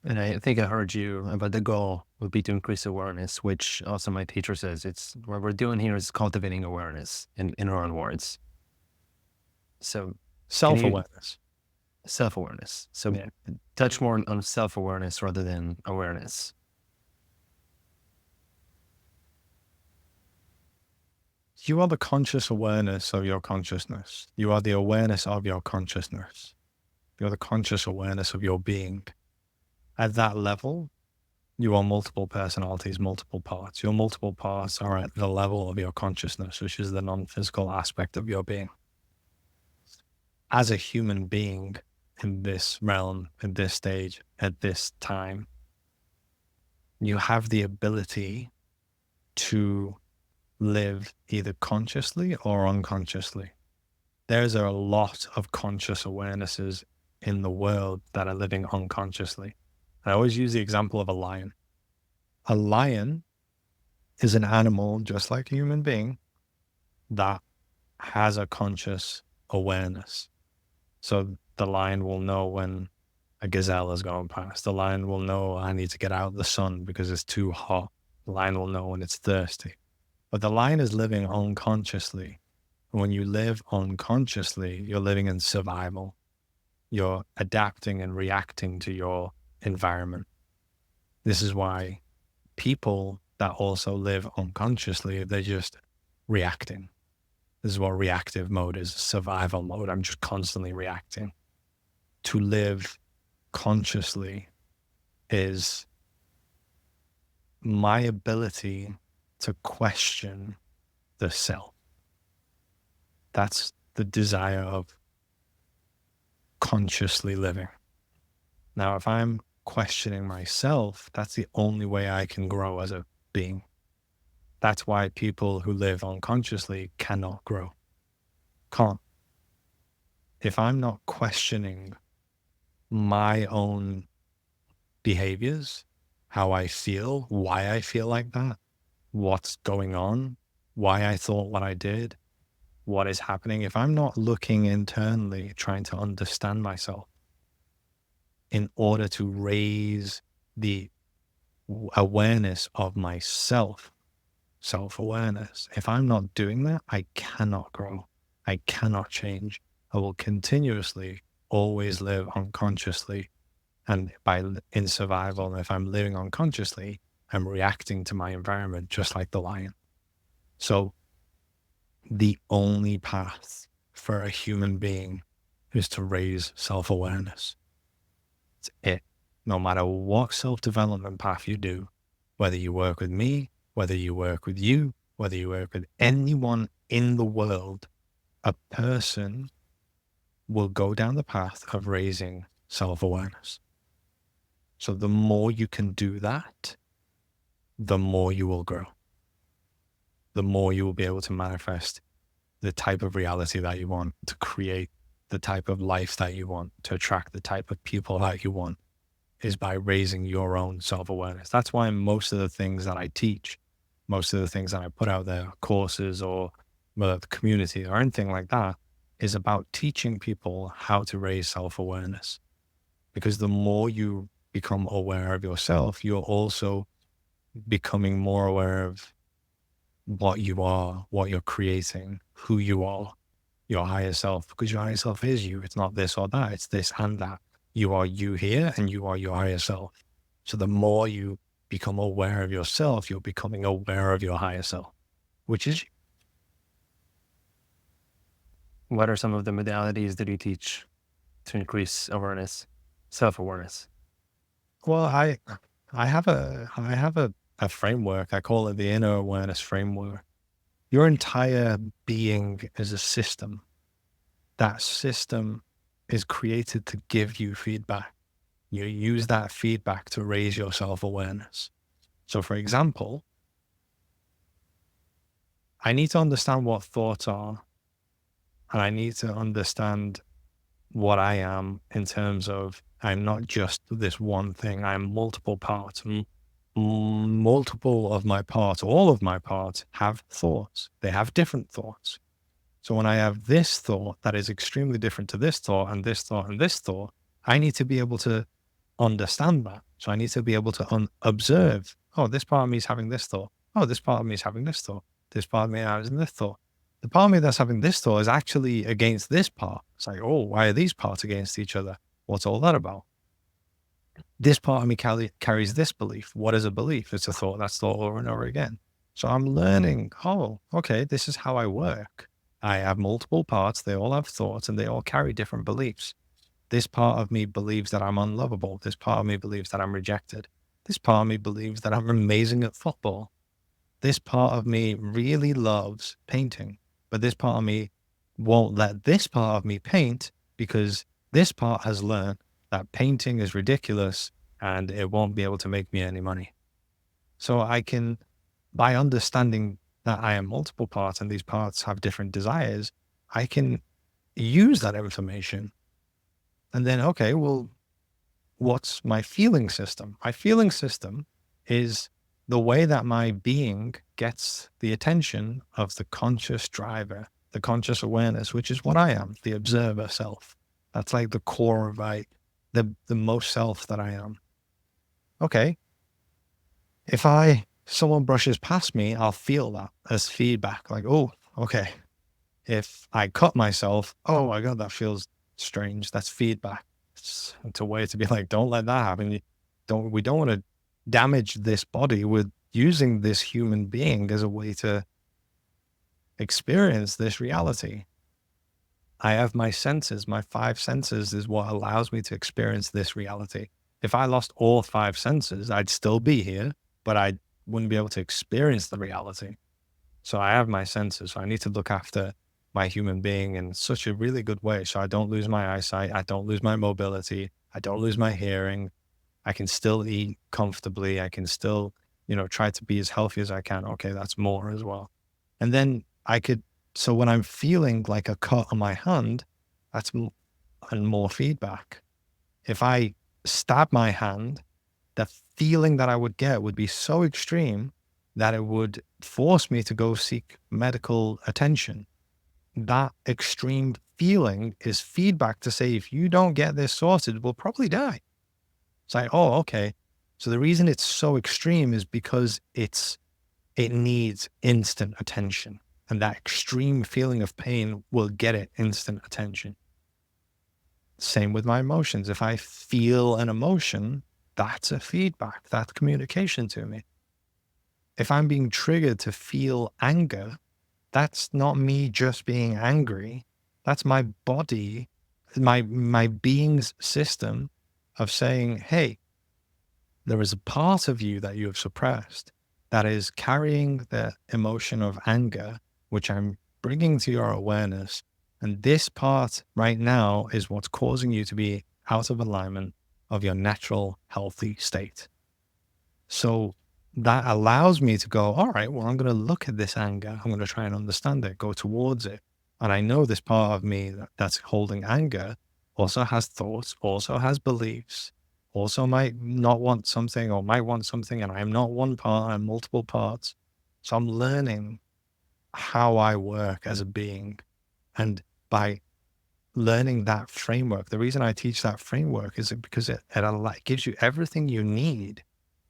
And I think I heard you about the goal would be to increase awareness, which also my teacher says it's what we're doing here is cultivating awareness in our own words. So Self-awareness. Self-awareness. So Yeah. touch more on self-awareness rather than awareness. You are the conscious awareness of your consciousness. You are the awareness of your consciousness. You're the conscious awareness of your being. At that level, you are multiple personalities, multiple parts. Your multiple parts are at the level of your consciousness, which is the non-physical aspect of your being. As a human being in this realm, in this stage, at this time, you have the ability to live either consciously or unconsciously. There's a lot of conscious awarenesses in the world that are living unconsciously. I always use the example of a lion. A lion is an animal just like a human being that has a conscious awareness. So the lion will know when a gazelle is going past. The lion will know, I need to get out of the sun because it's too hot. The lion will know when it's thirsty. But the lion is living unconsciously. When you live unconsciously, you're living in survival. You're adapting and reacting to your environment. This is why people that also live unconsciously, they're just reacting. This is what reactive mode is, survival mode. I'm just constantly reacting. To live consciously is my ability to question the self. That's the desire of consciously living. Now, if I'm questioning myself, that's the only way I can grow as a being. That's why people who live unconsciously cannot grow. Can't. If I'm not questioning my own behaviors, how I feel, why I feel like that, what's going on, why I thought what I did, what is happening, if I'm not looking internally, trying to understand myself in order to raise the awareness of myself, self-awareness, if I'm not doing that, I cannot grow. I cannot change. I will continuously always live unconsciously. And in survival, if I'm living unconsciously, I'm reacting to my environment just like the lion. So the only path for a human being is to raise self-awareness. It's it. No matter what self-development path you do, whether you work with me, whether you work with you, whether you work with anyone in the world, a person will go down the path of raising self-awareness. So the more you can do that, the more you will grow. The more you will be able to manifest the type of reality that you want, to create the type of life that you want, to attract the type of people that you want, is by raising your own self-awareness. That's why most of the things that I teach, most of the things that I put out there, courses or the community or anything like that, is about teaching people how to raise self-awareness. Because the more you become aware of yourself, you're also becoming more aware of what you are, what you're creating, who you are, your higher self, because your higher self is you. It's not this or that. It's this and that. You are you here and you are your higher self. So the more you become aware of yourself, you're becoming aware of your higher self, which is you. What are some of the modalities that you teach to increase awareness, self-awareness? Well, I have a framework. I call it the inner awareness framework. Your entire being is a system. That system is created to give you feedback. You use that feedback to raise your self-awareness. So for example, I need to understand what thoughts are, and I need to understand what I am in terms of I'm not just this one thing. I'm multiple parts. Multiple of my parts, all of my parts have thoughts. They have different thoughts. So when I have this thought that is extremely different to this thought and this thought and this thought, I need to be able to understand that. So I need to be able to observe, oh, this part of me is having this thought. Oh, this part of me is having this thought. This part of me is having this thought. The part of me that's having this thought is actually against this part. It's like, oh, why are these parts against each other? What's all that about? This part of me carries this belief. What is a belief? It's a thought that's thought over and over again. So I'm learning, oh, okay, this is how I work. I have multiple parts. They all have thoughts and they all carry different beliefs. This part of me believes that I'm unlovable. This part of me believes that I'm rejected. This part of me believes that I'm amazing at football. This part of me really loves painting, but this part of me won't let this part of me paint because this part has learned that painting is ridiculous and it won't be able to make me any money. So I can, by understanding that I am multiple parts and these parts have different desires, I can use that information. And then, okay, well, what's my feeling system? My feeling system is the way that my being gets the attention of the conscious driver, the conscious awareness, which is what I am, the observer self. That's like the core of the most self that I am. Okay. If someone brushes past me, I'll feel that as feedback. Like, oh, okay. If I cut myself, oh my God, that feels strange. That's feedback. It's a way to be like, don't let that happen. We don't want to damage this body with using this human being as a way to experience this reality. I have my senses. My 5 senses is what allows me to experience this reality. If I lost all 5 senses, I'd still be here, but I wouldn't be able to experience the reality. So I have my senses. So I need to look after my human being in such a really good way. So I don't lose my eyesight. I don't lose my mobility. I don't lose my hearing. I can still eat comfortably. I can still try to be as healthy as I can. Okay, that's more as well. And then so when I'm feeling like a cut on my hand, that's and more feedback. If I stab my hand, the feeling that I would get would be so extreme that it would force me to go seek medical attention. That extreme feeling is feedback to say, if you don't get this sorted, we'll probably die. It's like, oh, okay. So the reason it's so extreme is because it needs instant attention. And that extreme feeling of pain will get it instant attention. Same with my emotions. If I feel an emotion, that's a feedback, that's communication to me. If I'm being triggered to feel anger, that's not me just being angry. That's my body, my being's system of saying, hey, there is a part of you that you have suppressed that is carrying the emotion of anger, which I'm bringing to your awareness. And this part right now is what's causing you to be out of alignment of your natural, healthy state. So that allows me to go, all right, well, I'm going to look at this anger. I'm going to try and understand it, go towards it. And I know this part of me that's holding anger also has thoughts, also has beliefs, also might not want something or might want something. And I'm not one part, I'm multiple parts. So I'm learning how I work as a being. And by learning that framework, the reason I teach that framework is because it gives you everything you need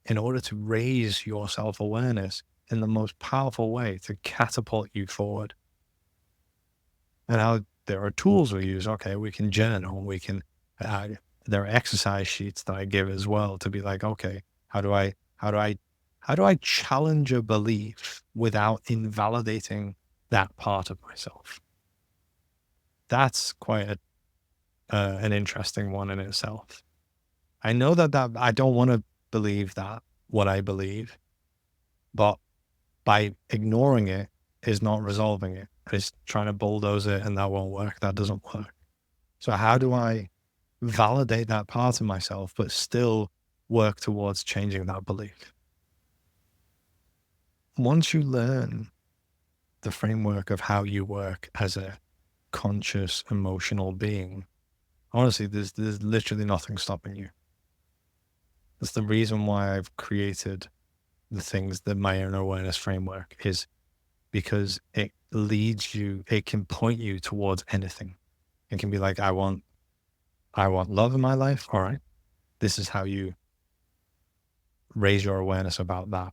in order to raise your self-awareness in the most powerful way to catapult you forward. And how there are tools we use. Okay, we can journal, we can, there are exercise sheets that I give as well to be like, okay, how do I challenge a belief without invalidating that part of myself? That's quite an interesting one in itself. I know that I don't want to believe that what I believe, but by ignoring it is not resolving it. It's trying to bulldoze it, and that won't work. That doesn't work. So how do I validate that part of myself, but still work towards changing that belief? Once you learn the framework of how you work as a conscious, emotional being, honestly, there's literally nothing stopping you. That's the reason why I've created the things that my inner awareness framework is, because it leads you, it can point you towards anything. It can be like, I want love in my life. All right. This is how you raise your awareness about that.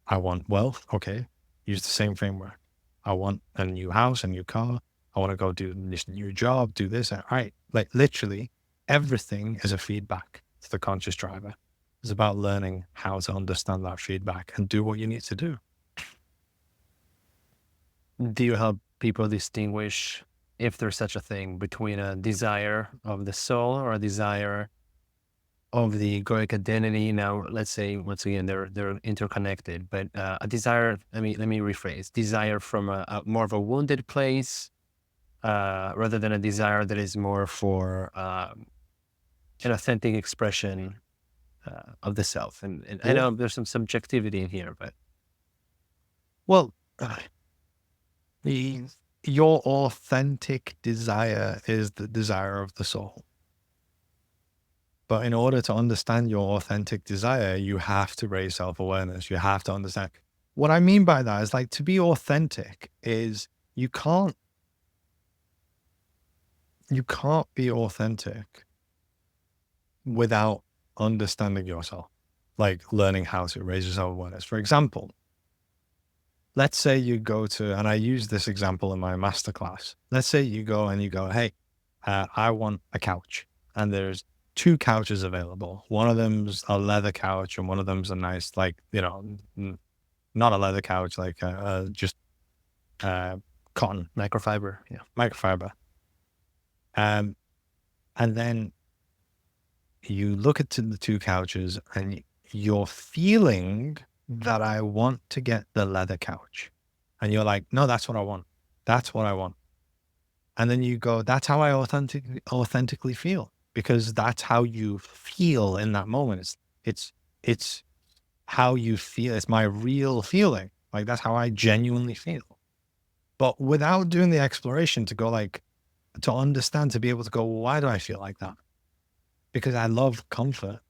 I want wealth. Okay. Use the same framework. I want a new house, a new car. I want to go do this new job, do this. All right. Like literally everything is a feedback to the conscious driver. It's about learning how to understand that feedback and do what you need to do. Do you help people distinguish, if there's such a thing, between a desire of the soul or a desire of the egoic identity? Now, let's say, once again, they're interconnected, but a desire, let me rephrase, desire from a more of a wounded place, rather than a desire that is more for an authentic expression of the self. And I know there's some subjectivity in here, but. Well, your authentic desire is the desire of the soul. But in order to understand your authentic desire, you have to raise self-awareness. You have to understand. What I mean by that is, like, to be authentic is you can't be authentic without understanding yourself, like learning how to raise your self-awareness. For example, let's say you go to, and I use this example in my masterclass. Let's say you go and you go, hey, I want a couch, and there's 2 couches available. One of them's a leather couch, and one of them's a nice, like, not a leather couch, like just cotton, Microfiber, yeah. microfiber. And then you look at the 2 couches, and you're feeling that I want to get the leather couch. And you're like, no, that's what I want. That's what I want. And then you go, that's how I authentically feel, because that's how you feel in that moment. It's how you feel. It's my real feeling. Like, that's how I genuinely feel. But without doing the exploration to go like, to understand, to be able to go, why do I feel like that? Because I love comfort.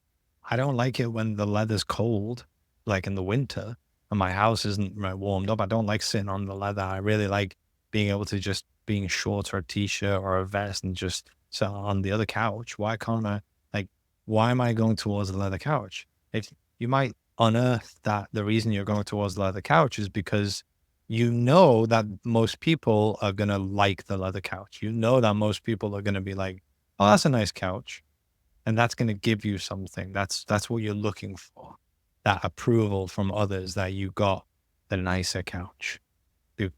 I don't like it when the leather's cold, like in the winter, and my house isn't warmed up. I don't like sitting on the leather. I really like being able to just being shorts or a t-shirt or a vest and just sit on the other couch. Why can't I, like, why am I going towards the leather couch? If you might unearth that the reason you're going towards the leather couch is because you know that most people are going to like the leather couch. You know that most people are going to be like, oh, that's a nice couch. And that's going to give you something. That's what you're looking for. That approval from others that you got the nicer couch.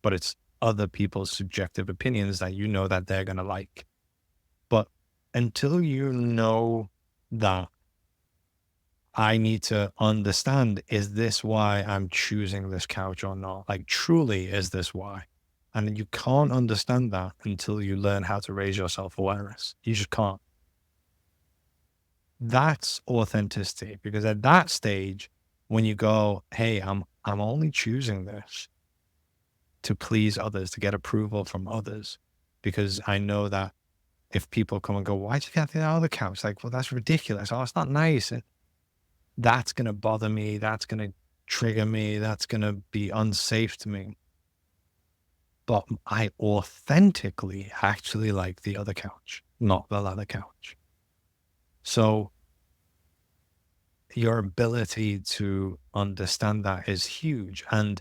But it's other people's subjective opinions that you know that they're going to like. But until you know that I need to understand, is this why I'm choosing this couch or not? Like, truly, is this why? And you can't understand that until you learn how to raise your self-awareness. You just can't. That's authenticity, because at that stage, when you go, hey, I'm only choosing this to please others, to get approval from others, because I know that if people come and go, why'd you get the other couch? Like, well, that's ridiculous. Oh, it's not nice. And that's going to bother me. That's going to trigger me. That's going to be unsafe to me. But I authentically actually like the other couch, not the leather couch. So your ability to understand that is huge. And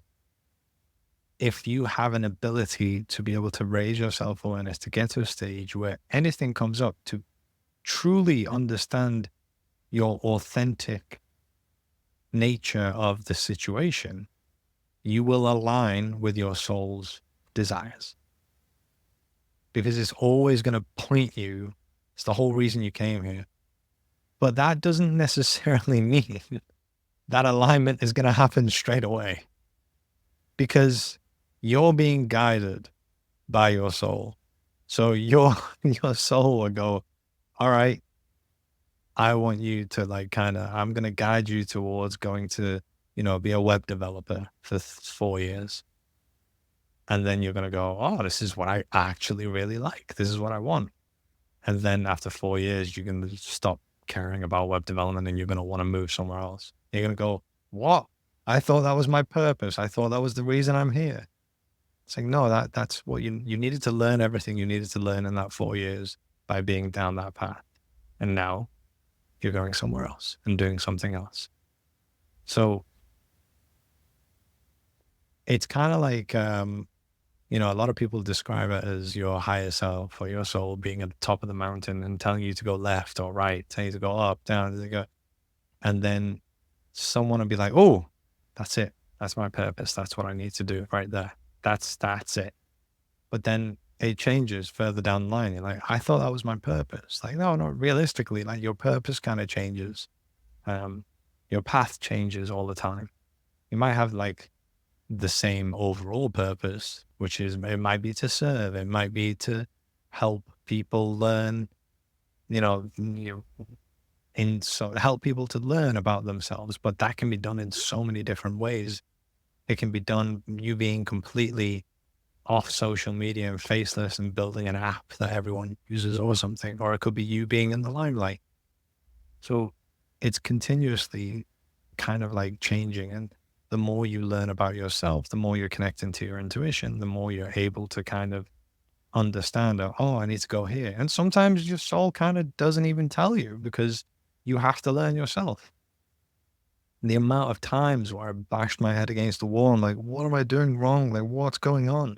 if you have an ability to be able to raise your self-awareness, to get to a stage where anything comes up, to truly understand your authentic nature of the situation, you will align with your soul's desires. Because it's always going to point you, it's the whole reason you came here. But that doesn't necessarily mean that alignment is going to happen straight away, because you're being guided by your soul. So your soul will go, all right, I want you to like I'm going to guide you towards going to, be a web developer for 4 years. And then you're going to go, oh, this is what I actually really like. This is what I want. And then after 4 years, you're going to stop caring about web development and you're going to want to move somewhere else. You're going to go, what? I thought that was my purpose. I thought that was the reason I'm here. It's like, no, that's what you needed to learn, everything you needed to learn in that 4 years by being down that path. And now you're going somewhere else and doing something else. So it's kind of like, a lot of people describe it as your higher self or your soul being at the top of the mountain and telling you to go left or right, telling you to go up, down, and then someone will be like, oh, that's it. That's my purpose. That's what I need to do right there. That's it. But then it changes further down the line. You're like, I thought that was my purpose. Like, no, not realistically. Like, your purpose kind of changes. Your path changes all the time. You might have like the same overall purpose, which is, it might be to serve. It might be to help people learn, help people to learn about themselves. But that can be done in so many different ways. It can be done you being completely off social media and faceless and building an app that everyone uses or something, or it could be you being in the limelight. So it's continuously kind of like changing. And the more you learn about yourself, the more you're connecting to your intuition, the more you're able to kind of understand, oh, I need to go here. And sometimes your soul kind of doesn't even tell you, because you have to learn yourself. The amount of times where I bashed my head against the wall, I'm like, what am I doing wrong? Like, what's going on?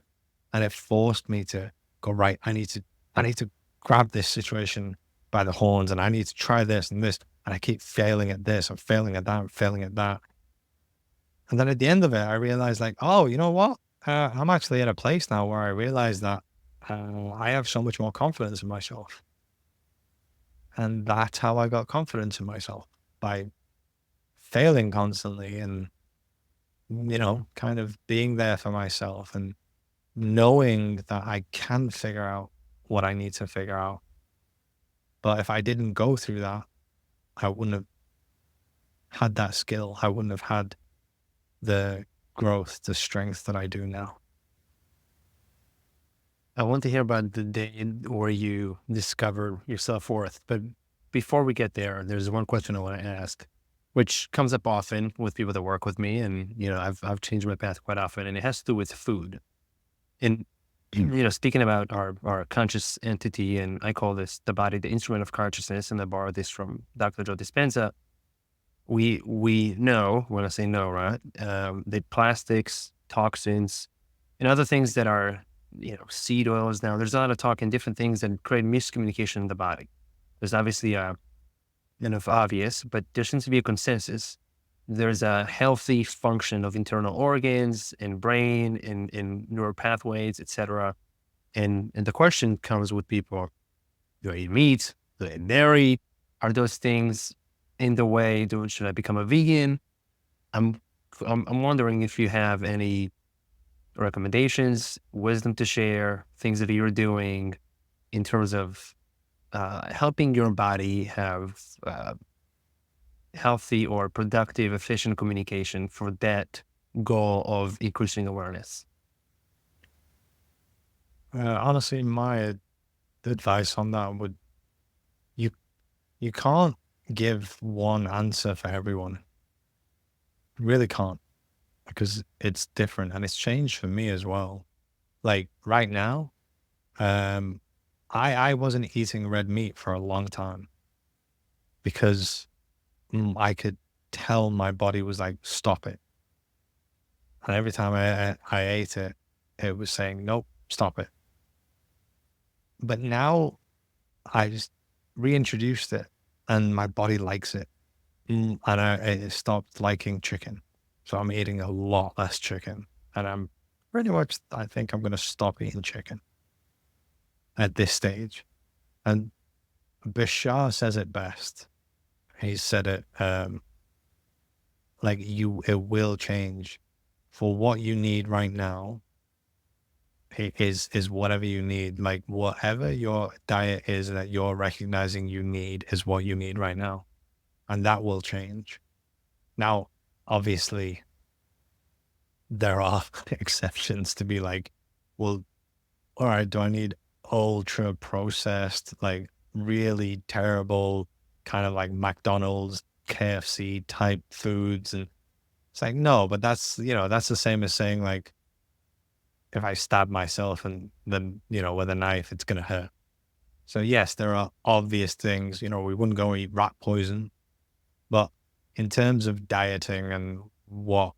And it forced me to go, right, I need to grab this situation by the horns, and I need to try this and this. And I keep failing at this, I'm failing at that, I'm failing at that. And then at the end of it, I realized like, oh, you know what? I'm actually at a place now where I realize that I have so much more confidence in myself. And that's how I got confidence in myself, by failing constantly and, kind of being there for myself and knowing that I can figure out what I need to figure out. But if I didn't go through that, I wouldn't have had that skill, I wouldn't have had the growth, the strength that I do now. I want to hear about the day where you discover your self-worth. But before we get there, there's one question I want to ask, which comes up often with people that work with me. And, I've changed my path quite often, and it has to do with food. And, speaking about our conscious entity, and I call this the body, the instrument of consciousness, and I borrowed this from Dr. Joe Dispenza. We know, when I say no, right, that plastics, toxins, and other things that are, seed oils. Now, there's a lot of talk in different things that create miscommunication in the body. There's obviously enough obvious, but there seems to be a consensus. There's a healthy function of internal organs and brain and neural pathways, etc. And the question comes with people: do I eat meat? Do I eat dairy? Are those things in the way? Should I become a vegan? I'm wondering if you have any recommendations, wisdom to share, things that you're doing in terms of helping your body have healthy or productive, efficient communication for that goal of increasing awareness. Honestly, my advice on that would, you you can't give one answer for everyone. You really can't, because it's different and it's changed for me as well. Like right now, um, I wasn't eating red meat for a long time because I could tell my body was like, stop it. And every time I ate it, it was saying, nope, stop it. But now I just reintroduced it and my body likes it. And I stopped liking chicken. So I'm eating a lot less chicken. And I'm pretty much, I think I'm going to stop eating chicken at this stage. And Bashar says it best. He said it like it will change for what you need right now. Is whatever you need. Like whatever your diet is that you're recognizing you need is what you need right now. And that will change. Now, obviously, there are exceptions to be like, well, all right, do I need ultra processed, like really terrible kind of like McDonald's, KFC type foods? And it's like, no, but that's the same as saying like, if I stab myself and then, with a knife, it's going to hurt. So yes, there are obvious things, we wouldn't go eat rat poison, but in terms of dieting and what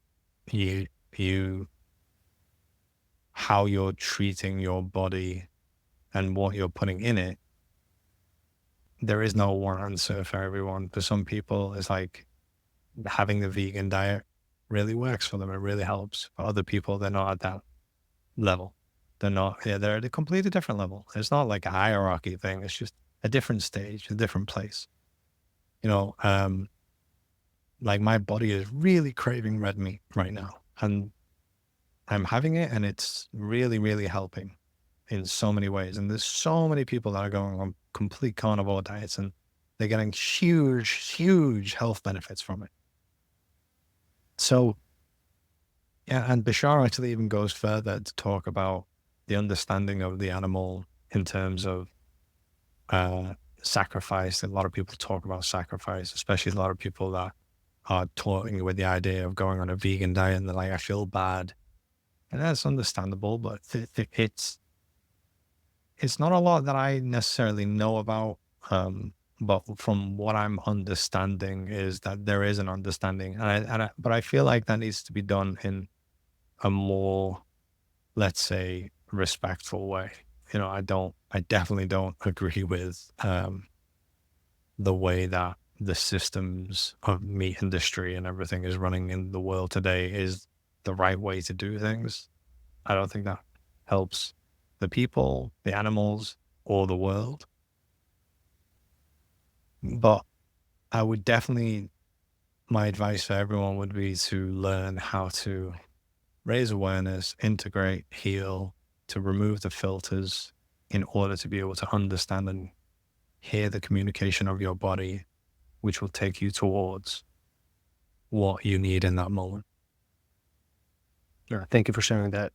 how you're treating your body and what you're putting in it, there is no one answer for everyone. For some people, it's like having the vegan diet really works for them. It really helps. For other people, they're not at that level. They're at a completely different level. It's not like a hierarchy thing. It's just a different stage, a different place. Like my body is really craving red meat right now. And I'm having it and it's really, really helping in so many ways. And there's so many people that are going on complete carnivore diets and they're getting huge, huge health benefits from it. So, yeah, and Bashar actually even goes further to talk about the understanding of the animal in terms of sacrifice. A lot of people talk about sacrifice, especially a lot of people that are toying with the idea of going on a vegan diet and they're like, I feel bad. And that's understandable, but it's not a lot that I necessarily know about. But from what I'm understanding is that there is an understanding, but I feel like that needs to be done in a more, let's say, respectful way. I definitely don't agree with the way that the systems of meat industry and everything is running in the world today is the right way to do things. I don't think that helps the people, the animals, or the world. But I would definitely, my advice for everyone would be to learn how to raise awareness, integrate, heal, to remove the filters in order to be able to understand and hear the communication of your body, which will take you towards what you need in that moment. Yeah, thank you for sharing that.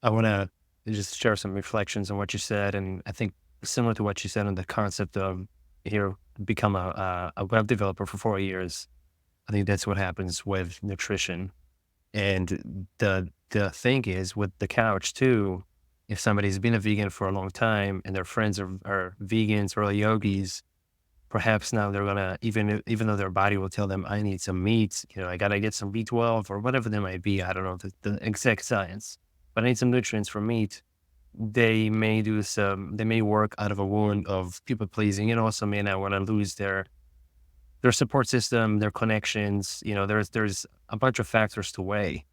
I want to just share some reflections on what you said, and I think similar to what you said on the concept of here become a web developer for 4 years. I think that's what happens with nutrition. And the thing is with the couch too, if somebody's been a vegan for a long time and their friends are vegans or yogis, perhaps now they're gonna even though their body will tell them I need some meat, I gotta get some B12 or whatever they might be. I don't know the exact science, but I need some nutrients from meat. They may work out of a wound of people pleasing and also may not want to lose their support system, their connections. There's a bunch of factors to weigh.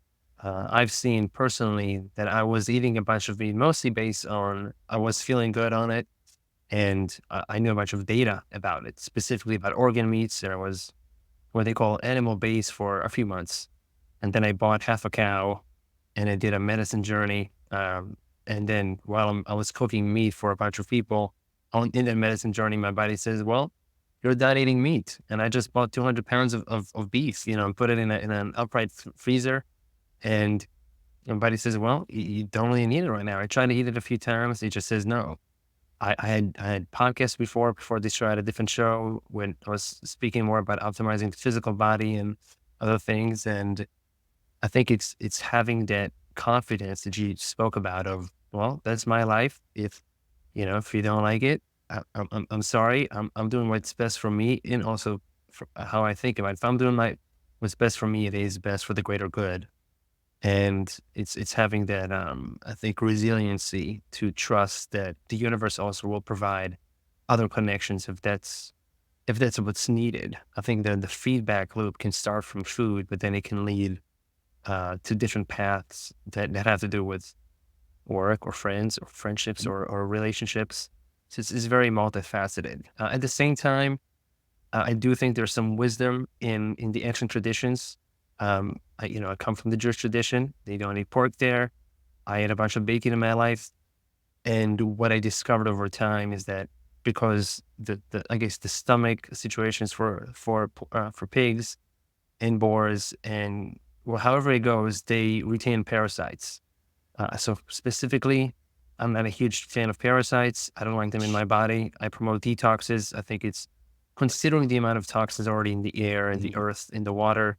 I've seen personally that I was eating a bunch of meat mostly based on I was feeling good on it, and I knew a bunch of data about it, specifically about organ meats. And I was what they call animal based for a few months, and then I bought half a cow, and I did a medicine journey. And then while I was cooking meat for a bunch of people in that medicine journey, my body says, "Well, you're done eating meat." And I just bought 200 pounds of beef, and put it in an upright freezer. And my body says, "Well, you don't really need it right now." I tried to eat it a few times. It just says no. I had podcasts before this show. I had a different show when I was speaking more about optimizing the physical body and other things. And I think it's having that confidence that you spoke about of, well, that's my life. If you don't like it, I'm sorry. I'm doing what's best for me, and also for how I think about it. If I'm doing what's best for me, it is best for the greater good. And it's having that I think resiliency to trust that the universe also will provide other connections if that's what's needed. I think that the feedback loop can start from food, but then it can lead to different paths that have to do with work or friends or friendships or relationships. So it's very multifaceted. At the same time, I do think there's some wisdom in the ancient traditions. I come from the Jewish tradition. They don't eat pork there. I ate a bunch of bacon in my life. And what I discovered over time is that because I guess the stomach situations for pigs and boars and well, however it goes, they retain parasites. So specifically, I'm not a huge fan of parasites. I don't like them in my body. I promote detoxes. I think it's considering the amount of toxins already in the air and the earth, in the water,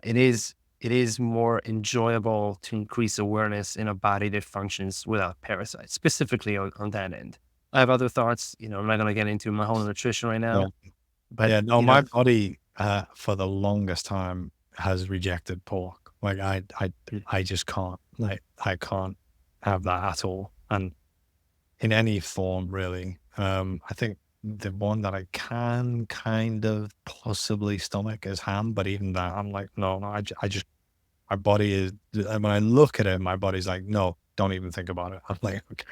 it is more enjoyable to increase awareness in a body that functions without parasites, specifically on that end. I have other thoughts. I'm not going to get into my whole nutrition right Yeah. now, but Yeah, no, my body for the longest time has rejected pork. Like I just can't. Like I can't have that at all, and in any form really. I think the one that I can kind of possibly stomach is ham, but even that, I'm like, no, no, I just my body is. And when I look at it, my body's like, no, don't even think about it. I'm like, okay,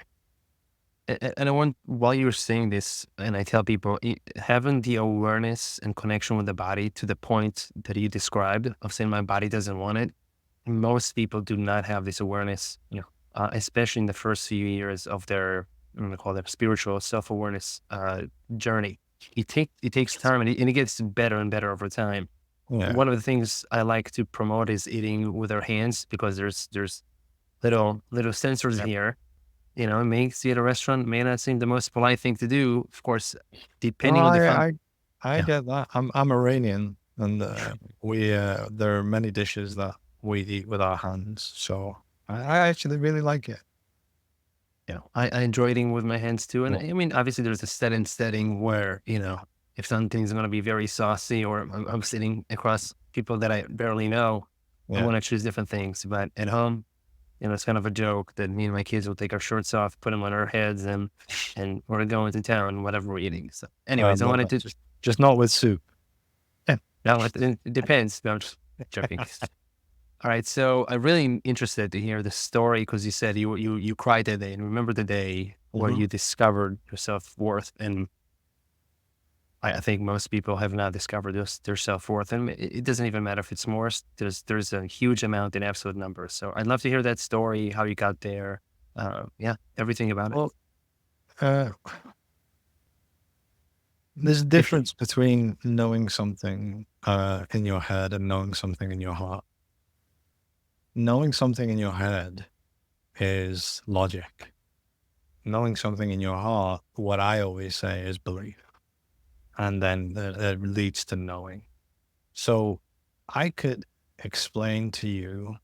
And I want, while you were saying this, and I tell people, having the awareness and connection with the body to the point that you described of saying my body doesn't want it, most people do not have this awareness, especially in the first few years of their, I'm going to call it spiritual self-awareness journey. It takes time and it gets better and better over time. yeah, One of the things I like to promote is eating with our hands because there's little sensors yeah. here. It may see at a restaurant, may not seem the most polite thing to do. Of course, No, depending on the fun. I Yeah. get that. I'm Iranian, and we there are many dishes that we eat with our hands. So I actually really like it. I enjoy eating with my hands too. And Yeah, I mean, obviously there's a setting where, if something's going to be very saucy or I'm sitting across people that I barely know, I'm yeah, going to choose different things. But at home, it's kind of a joke that me and my kids will take our shirts off, put them on our heads and we're going to town, whatever we're eating. So anyways, I no, wanted no, to, just not with soup. yeah, no, it depends. No, I'm just joking. All right, so I'm really interested to hear the story because you said you cried that day and remember the day where Hmm. you discovered your self-worth. And I think most people have not discovered their self-worth, and it doesn't even matter if it's more. There's a huge amount in absolute numbers. So I'd love to hear that story, how you got there. Yeah, everything about it. Well, uh, there's a If difference between knowing something in your head and knowing something in your heart. Knowing something in your head is logic. Knowing something in your heart, what I always say is belief. And then that leads to knowing. So I could explain to you,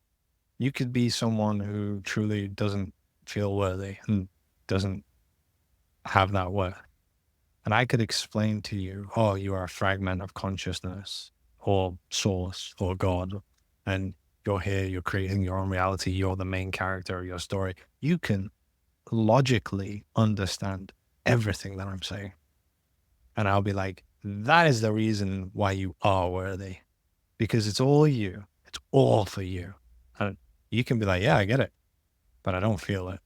you could be someone who truly doesn't feel worthy and doesn't have that worth. And I could explain to you, oh, you are a fragment of consciousness or source or God. And you're here, you're creating your own reality. You're the main character of your story. You can logically understand everything that I'm saying. And I'll be like, that is the reason why you are worthy, because it's all you. It's all for you. And you can be like, yeah, I get it, but I don't feel it.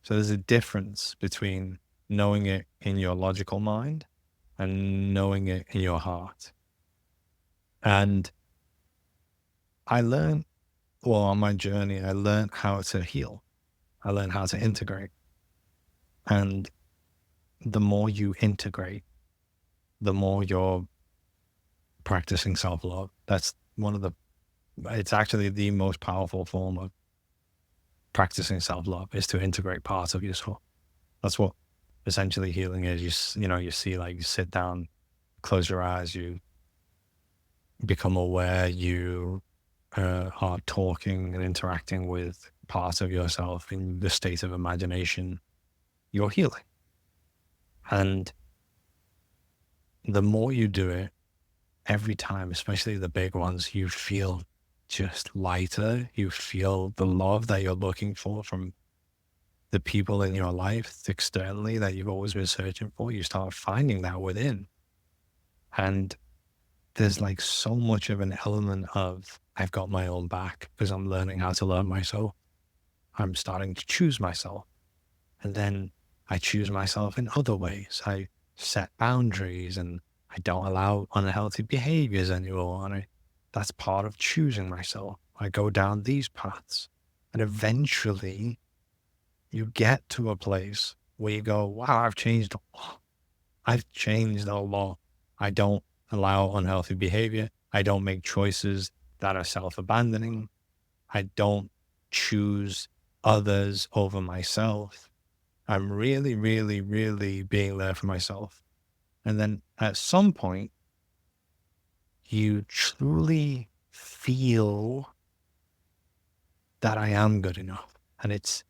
So there's a difference between knowing it in your logical mind and knowing it in your heart. And I learned, well, on my journey, I learned how to heal. I learned how to integrate. And the more you integrate, the more you're practicing self-love. That's it's actually the most powerful form of practicing self-love, is to integrate parts of yourself. That's what essentially healing is. You see, like, you sit down, close your eyes, you become aware, you are talking and interacting with parts of yourself in the state of imagination. You're healing. And the more you do it, every time, especially the big ones, you feel just lighter. You feel the love that you're looking for from the people in your life externally that you've always been searching for. You start finding that within. And there's like so much of an element of, I've got my own back because I'm learning how to learn myself. I'm starting to choose myself. And then I choose myself in other ways. I set boundaries and I don't allow unhealthy behaviors anymore. And that's part of choosing myself. I go down these paths. And eventually you get to a place where you go, wow, I've changed a lot. I've changed a lot. I don't allow unhealthy behavior. I don't make choices that are self-abandoning. I don't choose others over myself. I'm really, really, really being there for myself. And then at some point, you truly feel that I am good enough. And it's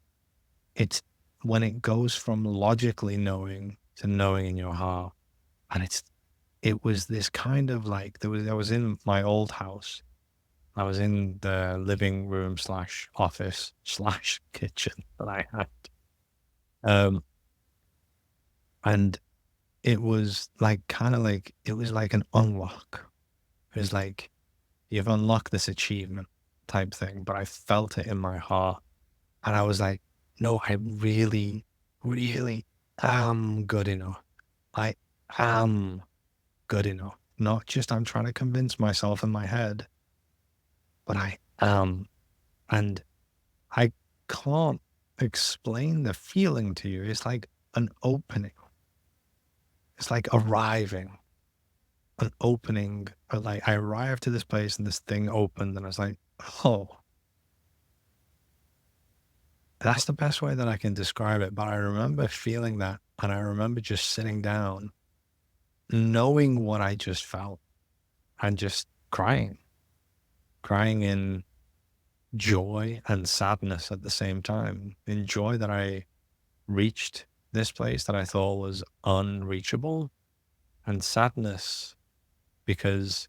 when it goes from logically knowing to knowing in your heart. And it was this kind of like, I was in my old house. I was in the living room / office / kitchen that I had. And it was like, it was like an unlock. It was like, you've unlocked this achievement type thing, but I felt it in my heart. And I was like, no, I really, really am good enough. I am good enough. Not just I'm trying to convince myself in my head, but I am. And I can't explain the feeling to you. It's like an opening. It's like arriving, an opening. Like, I arrived to this place and this thing opened and I was like, oh, that's the best way that I can describe it. But I remember feeling that. And I remember just sitting down, knowing what I just felt and just crying in joy and sadness at the same time. In joy that I reached this place that I thought was unreachable, and sadness because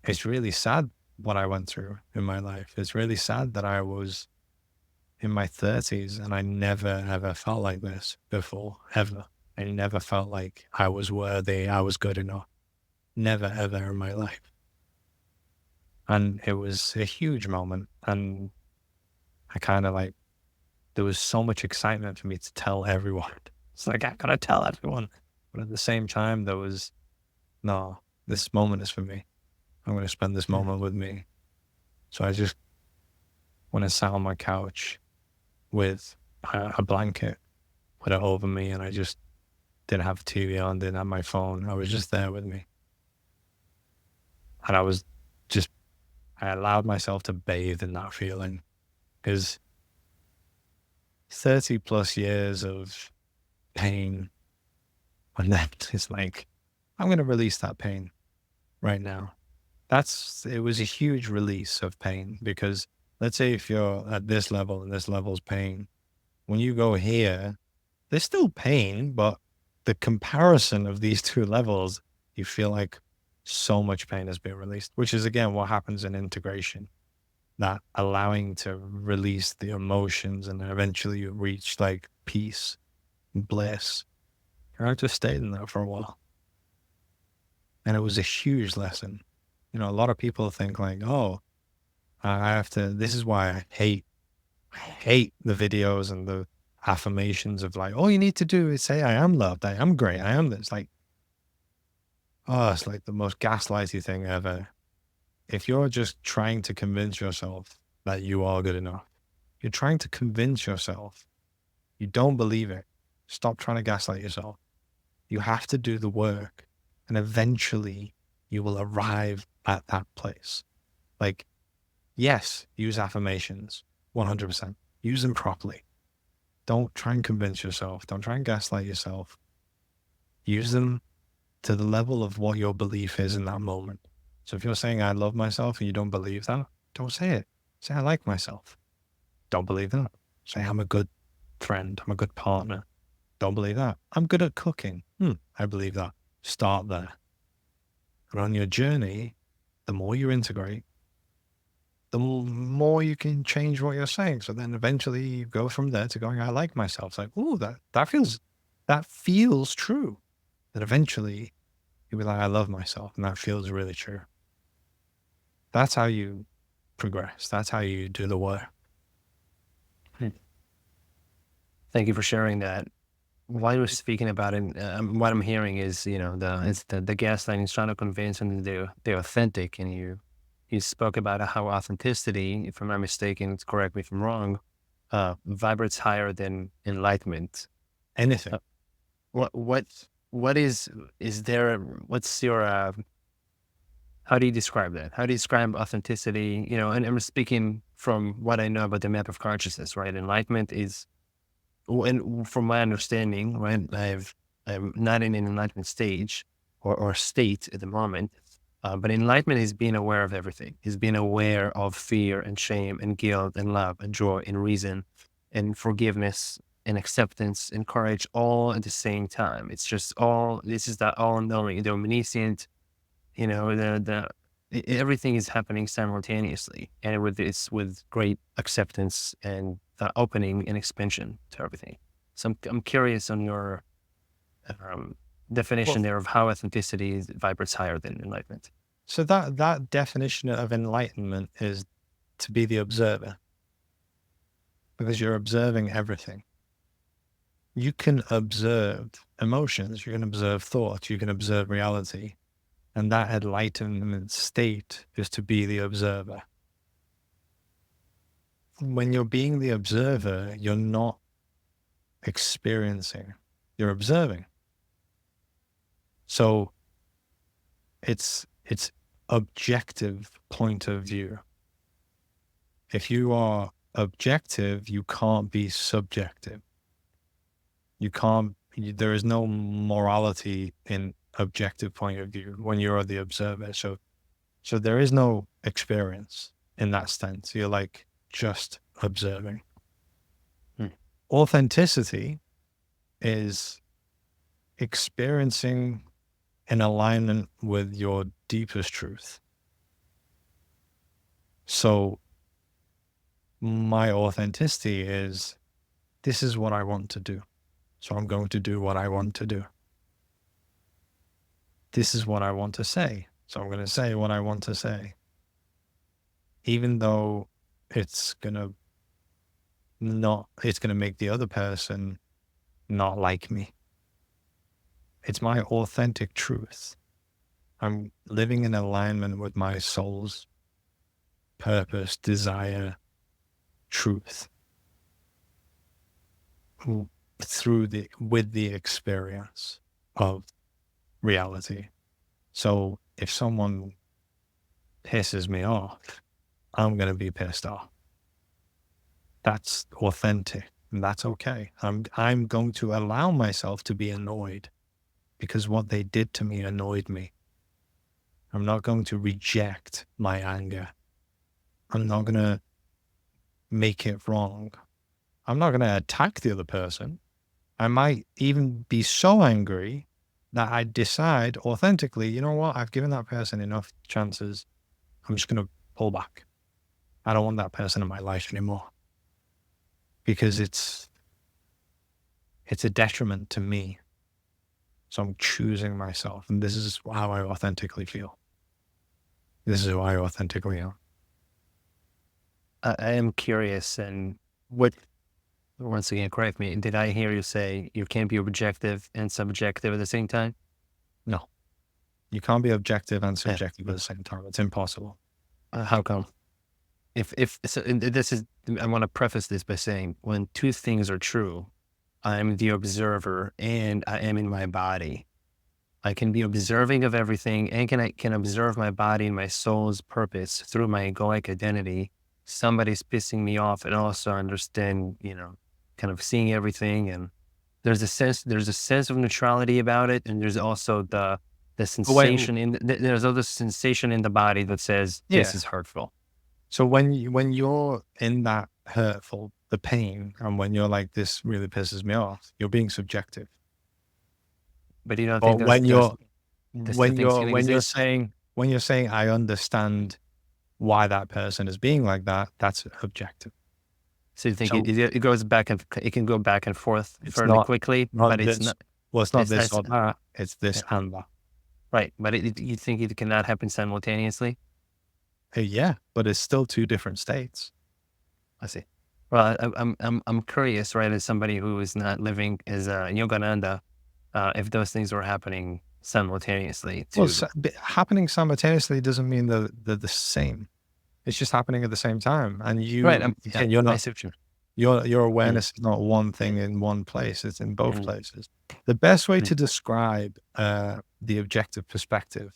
it's really sad what I went through in my life. It's really sad that I was in my 30s and I never ever felt like this before, ever. I never felt like I was worthy, I was good enough. Never ever in my life. And it was a huge moment. And I kind of like, there was so much excitement for me to tell everyone. It's like, I gotta tell everyone. But at the same time, there was, no, this moment is for me. I'm going to spend this moment with me. So I just went and sat on my couch with a blanket, put it over me, and I just didn't have TV on, didn't have my phone. I was just there with me. And I allowed myself to bathe in that feeling, because 30 plus years of pain, and then it's like, I'm going to release that pain right now. It was a huge release of pain, because let's say if you're at this level and this level's pain, when you go here, there's still pain, but the comparison of these two levels, you feel like so much pain has been released, which is again what happens in integration, that allowing to release the emotions, and then eventually you reach like peace, bliss. I just stayed in there for a while. And it was a huge lesson. You know, a lot of people think like, oh, I have to, this is why I hate the videos and the affirmations of like, all you need to do is say, I am loved, I am great, I am this. Like, oh, it's like the most gaslighty thing ever. If you're just trying to convince yourself that you are good enough, you're trying to convince yourself, you don't believe it, stop trying to gaslight yourself. You have to do the work, and eventually you will arrive at that place. Like, yes, use affirmations, 100%. Use them properly. Don't try and convince yourself. Don't try and gaslight yourself. Use them to the level of what your belief is in that moment. So if you're saying, I love myself, and you don't believe that, don't say it. Say, I like myself. Don't believe that. Say, I'm a good friend. I'm a good partner. Don't believe that. I'm good at cooking. I believe that. Start there. And on your journey, the more you integrate, the more you can change what you're saying. So then eventually you go from there to going, I like myself. It's like, oh, that feels true. Then eventually you'll be like, I love myself. And that feels really true. That's how you progress. That's how you do the work. Thank you for sharing that. While you were speaking about it, what I'm hearing is, it's the gaslighting is trying to convince them that they're authentic, and you spoke about how authenticity, if I'm not mistaken, correct me if I'm wrong, vibrates higher than enlightenment. Anything. What is there? What's your how do you describe that? How do you describe authenticity? And I'm speaking from what I know about the map of consciousness, right? Enlightenment is, and from my understanding, right, I'm not in an enlightenment stage or state at the moment, but enlightenment is being aware of everything. Is being aware of fear and shame and guilt and love and joy and reason and forgiveness and acceptance and courage all at the same time. It's just all, this is that all knowing, the omniscient, everything is happening simultaneously, and with great acceptance and opening and expansion to everything. So I'm curious on your definition there of how authenticity vibrates higher than enlightenment. So that definition of enlightenment is to be the observer, because you're observing everything. You can observe emotions, you can observe thoughts, you can observe reality. And that enlightenment state is to be the observer. When you're being the observer, you're not experiencing, you're observing. So it's objective point of view. If you are objective, you can't be subjective. There is no morality in objective point of view when you're the observer. So there is no experience in that sense. You're like just observing. Authenticity is experiencing in alignment with your deepest truth. So my authenticity is, this is what I want to do. So I'm going to do what I want to do. This is what I want to say. So I'm going to say what I want to say. Even though it's going to make the other person not like me. It's my authentic truth. I'm living in alignment with my soul's purpose, desire, truth with the experience of reality. So if someone pisses me off, I'm going to be pissed off. That's authentic, and that's okay. I'm going to allow myself to be annoyed because what they did to me annoyed me. I'm not going to reject my anger. I'm not going to make it wrong. I'm not going to attack the other person. I might even be so angry that I decide authentically, you know what? I've given that person enough chances. I'm just going to pull back. I don't want that person in my life anymore because it's a detriment to me. So I'm choosing myself. And this is how I authentically feel. This is who I authentically am. I am curious, and once again, correct me, did I hear you say you can't be objective and subjective at the same time? No, you can't be objective and subjective at the same time. It's impossible. How come? If so, and this is, I want to preface this by saying, when two things are true, I'm the observer and I am in my body. I can be observing of everything and I can observe my body and my soul's purpose through my egoic identity. Somebody's pissing me off and also understand, kind of seeing everything. And there's a sense of neutrality about it. And there's also the sensation there's also sensation in the body that says, this is hurtful. So when you're in that hurtful, the pain, and when you're like, this really pisses me off, you're being subjective. But you don't Or think when you're saying I understand why that person is being like that, that's objective. So you think it goes back and it can go back and forth fairly quickly, but it's not. Well, it's not this or that. It's this and that. Right, but you think it cannot happen simultaneously? Yeah, but it's still two different states. I see. Well, I'm curious, right? As somebody who is not living as a Yogananda, if those things were happening simultaneously. Well, happening simultaneously doesn't mean they're the same. It's just happening at the same time, and right. And you're not. Your awareness is not one thing in one place; it's in both places. The best way to describe the objective perspective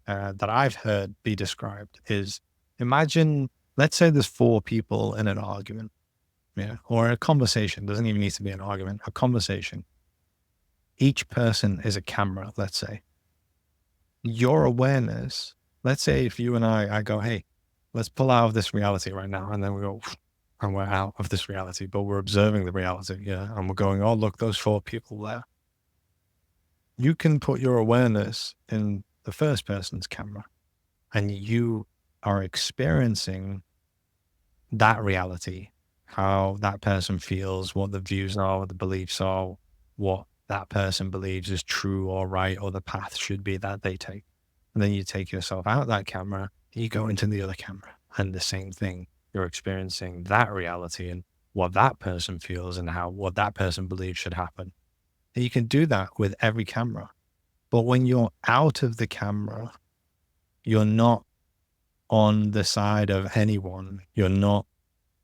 that I've heard be described is: imagine, let's say there's four people in an argument, or a conversation. Doesn't even need to be an argument. A conversation. Each person is a camera. Let's say your awareness. Let's say if you and I go, hey, let's pull out of this reality right now, and then we go, and we're out of this reality, but we're observing the reality, and we're going, oh, look, those four people there. You can put your awareness in the first person's camera, and you are experiencing that reality, how that person feels, what the views are, what the beliefs are, what that person believes is true or right, or the path should be that they take. And then you take yourself out that camera, you go into the other camera, and the same thing. You're experiencing that reality and what that person feels and what that person believes should happen. And you can do that with every camera. But when you're out of the camera, you're not on the side of anyone. You're not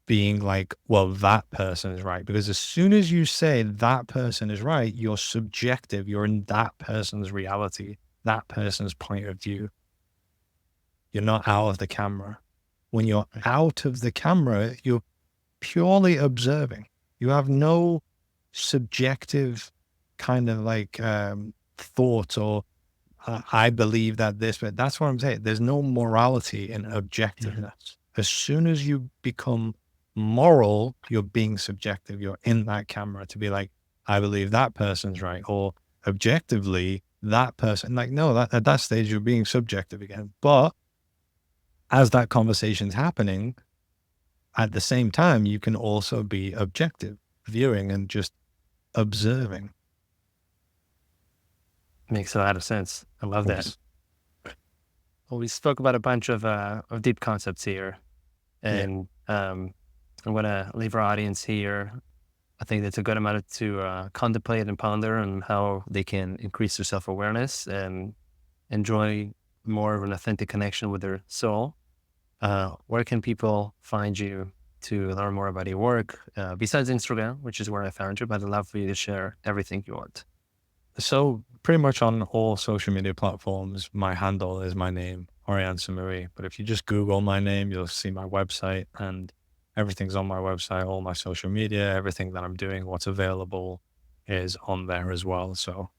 being like, well, that person is right. Because as soon as you say that person is right, you're subjective. You're in that person's reality, that person's point of view. You're not out of the camera. When you're out of the camera, you're purely observing. You have no subjective kind of like thought or I believe that this, but that's what I'm saying. There's no morality in objectiveness. As soon as you become moral, you're being subjective. You're in that camera to be like, I believe that person's right. Or objectively, that person, like, no, at that stage, you're being subjective again. But as that conversation's happening, at the same time, you can also be objective, viewing and just observing. Makes a lot of sense. I love that. Well, we spoke about a bunch of deep concepts here, and I'm going to leave our audience here. I think that's a good amount to contemplate and ponder on how they can increase their self-awareness and enjoy more of an authentic connection with their soul. Where can people find you to learn more about your work, besides Instagram, which is where I found you, but I'd love for you to share everything you want. So pretty much on all social media platforms, my handle is my name, Arian Samui. But if you just Google my name, you'll see my website, and everything's on my website, all my social media, everything that I'm doing, what's available is on there as well. So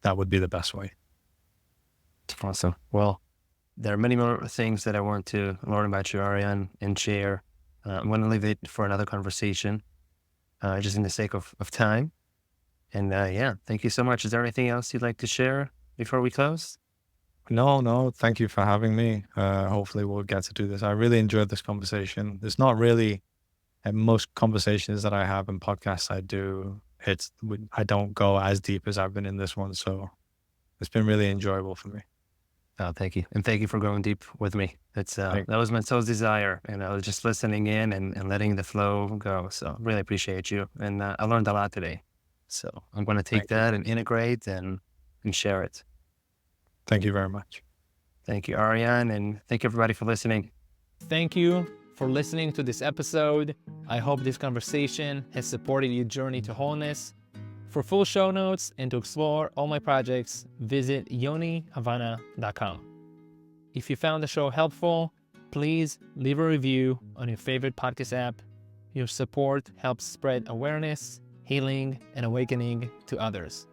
that would be the best way. Awesome. Well, there are many more things that I want to learn about you, Arian, and share. I'm going to leave it for another conversation, just in the sake of time. And yeah, thank you so much. Is there anything else you'd like to share before we close? No, thank you for having me. Hopefully we'll get to do this. I really enjoyed this conversation. It's not really, most conversations that I have in podcasts I do, I don't go as deep as I've been in this one. So it's been really enjoyable for me. Oh, thank you. And thank you for going deep with me. That was my soul's desire. And I was just listening in and letting the flow go. So really appreciate you. And I learned a lot today. So I'm going to take that and integrate and share it. Thank you very much. Thank you, Arian. And thank you, everybody, for listening. Thank you for listening to this episode. I hope this conversation has supported your journey to wholeness. For full show notes and to explore all my projects, visit yonihavana.com. If you found the show helpful, please leave a review on your favorite podcast app. Your support helps spread awareness, healing, and awakening to others.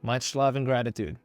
Much love and gratitude.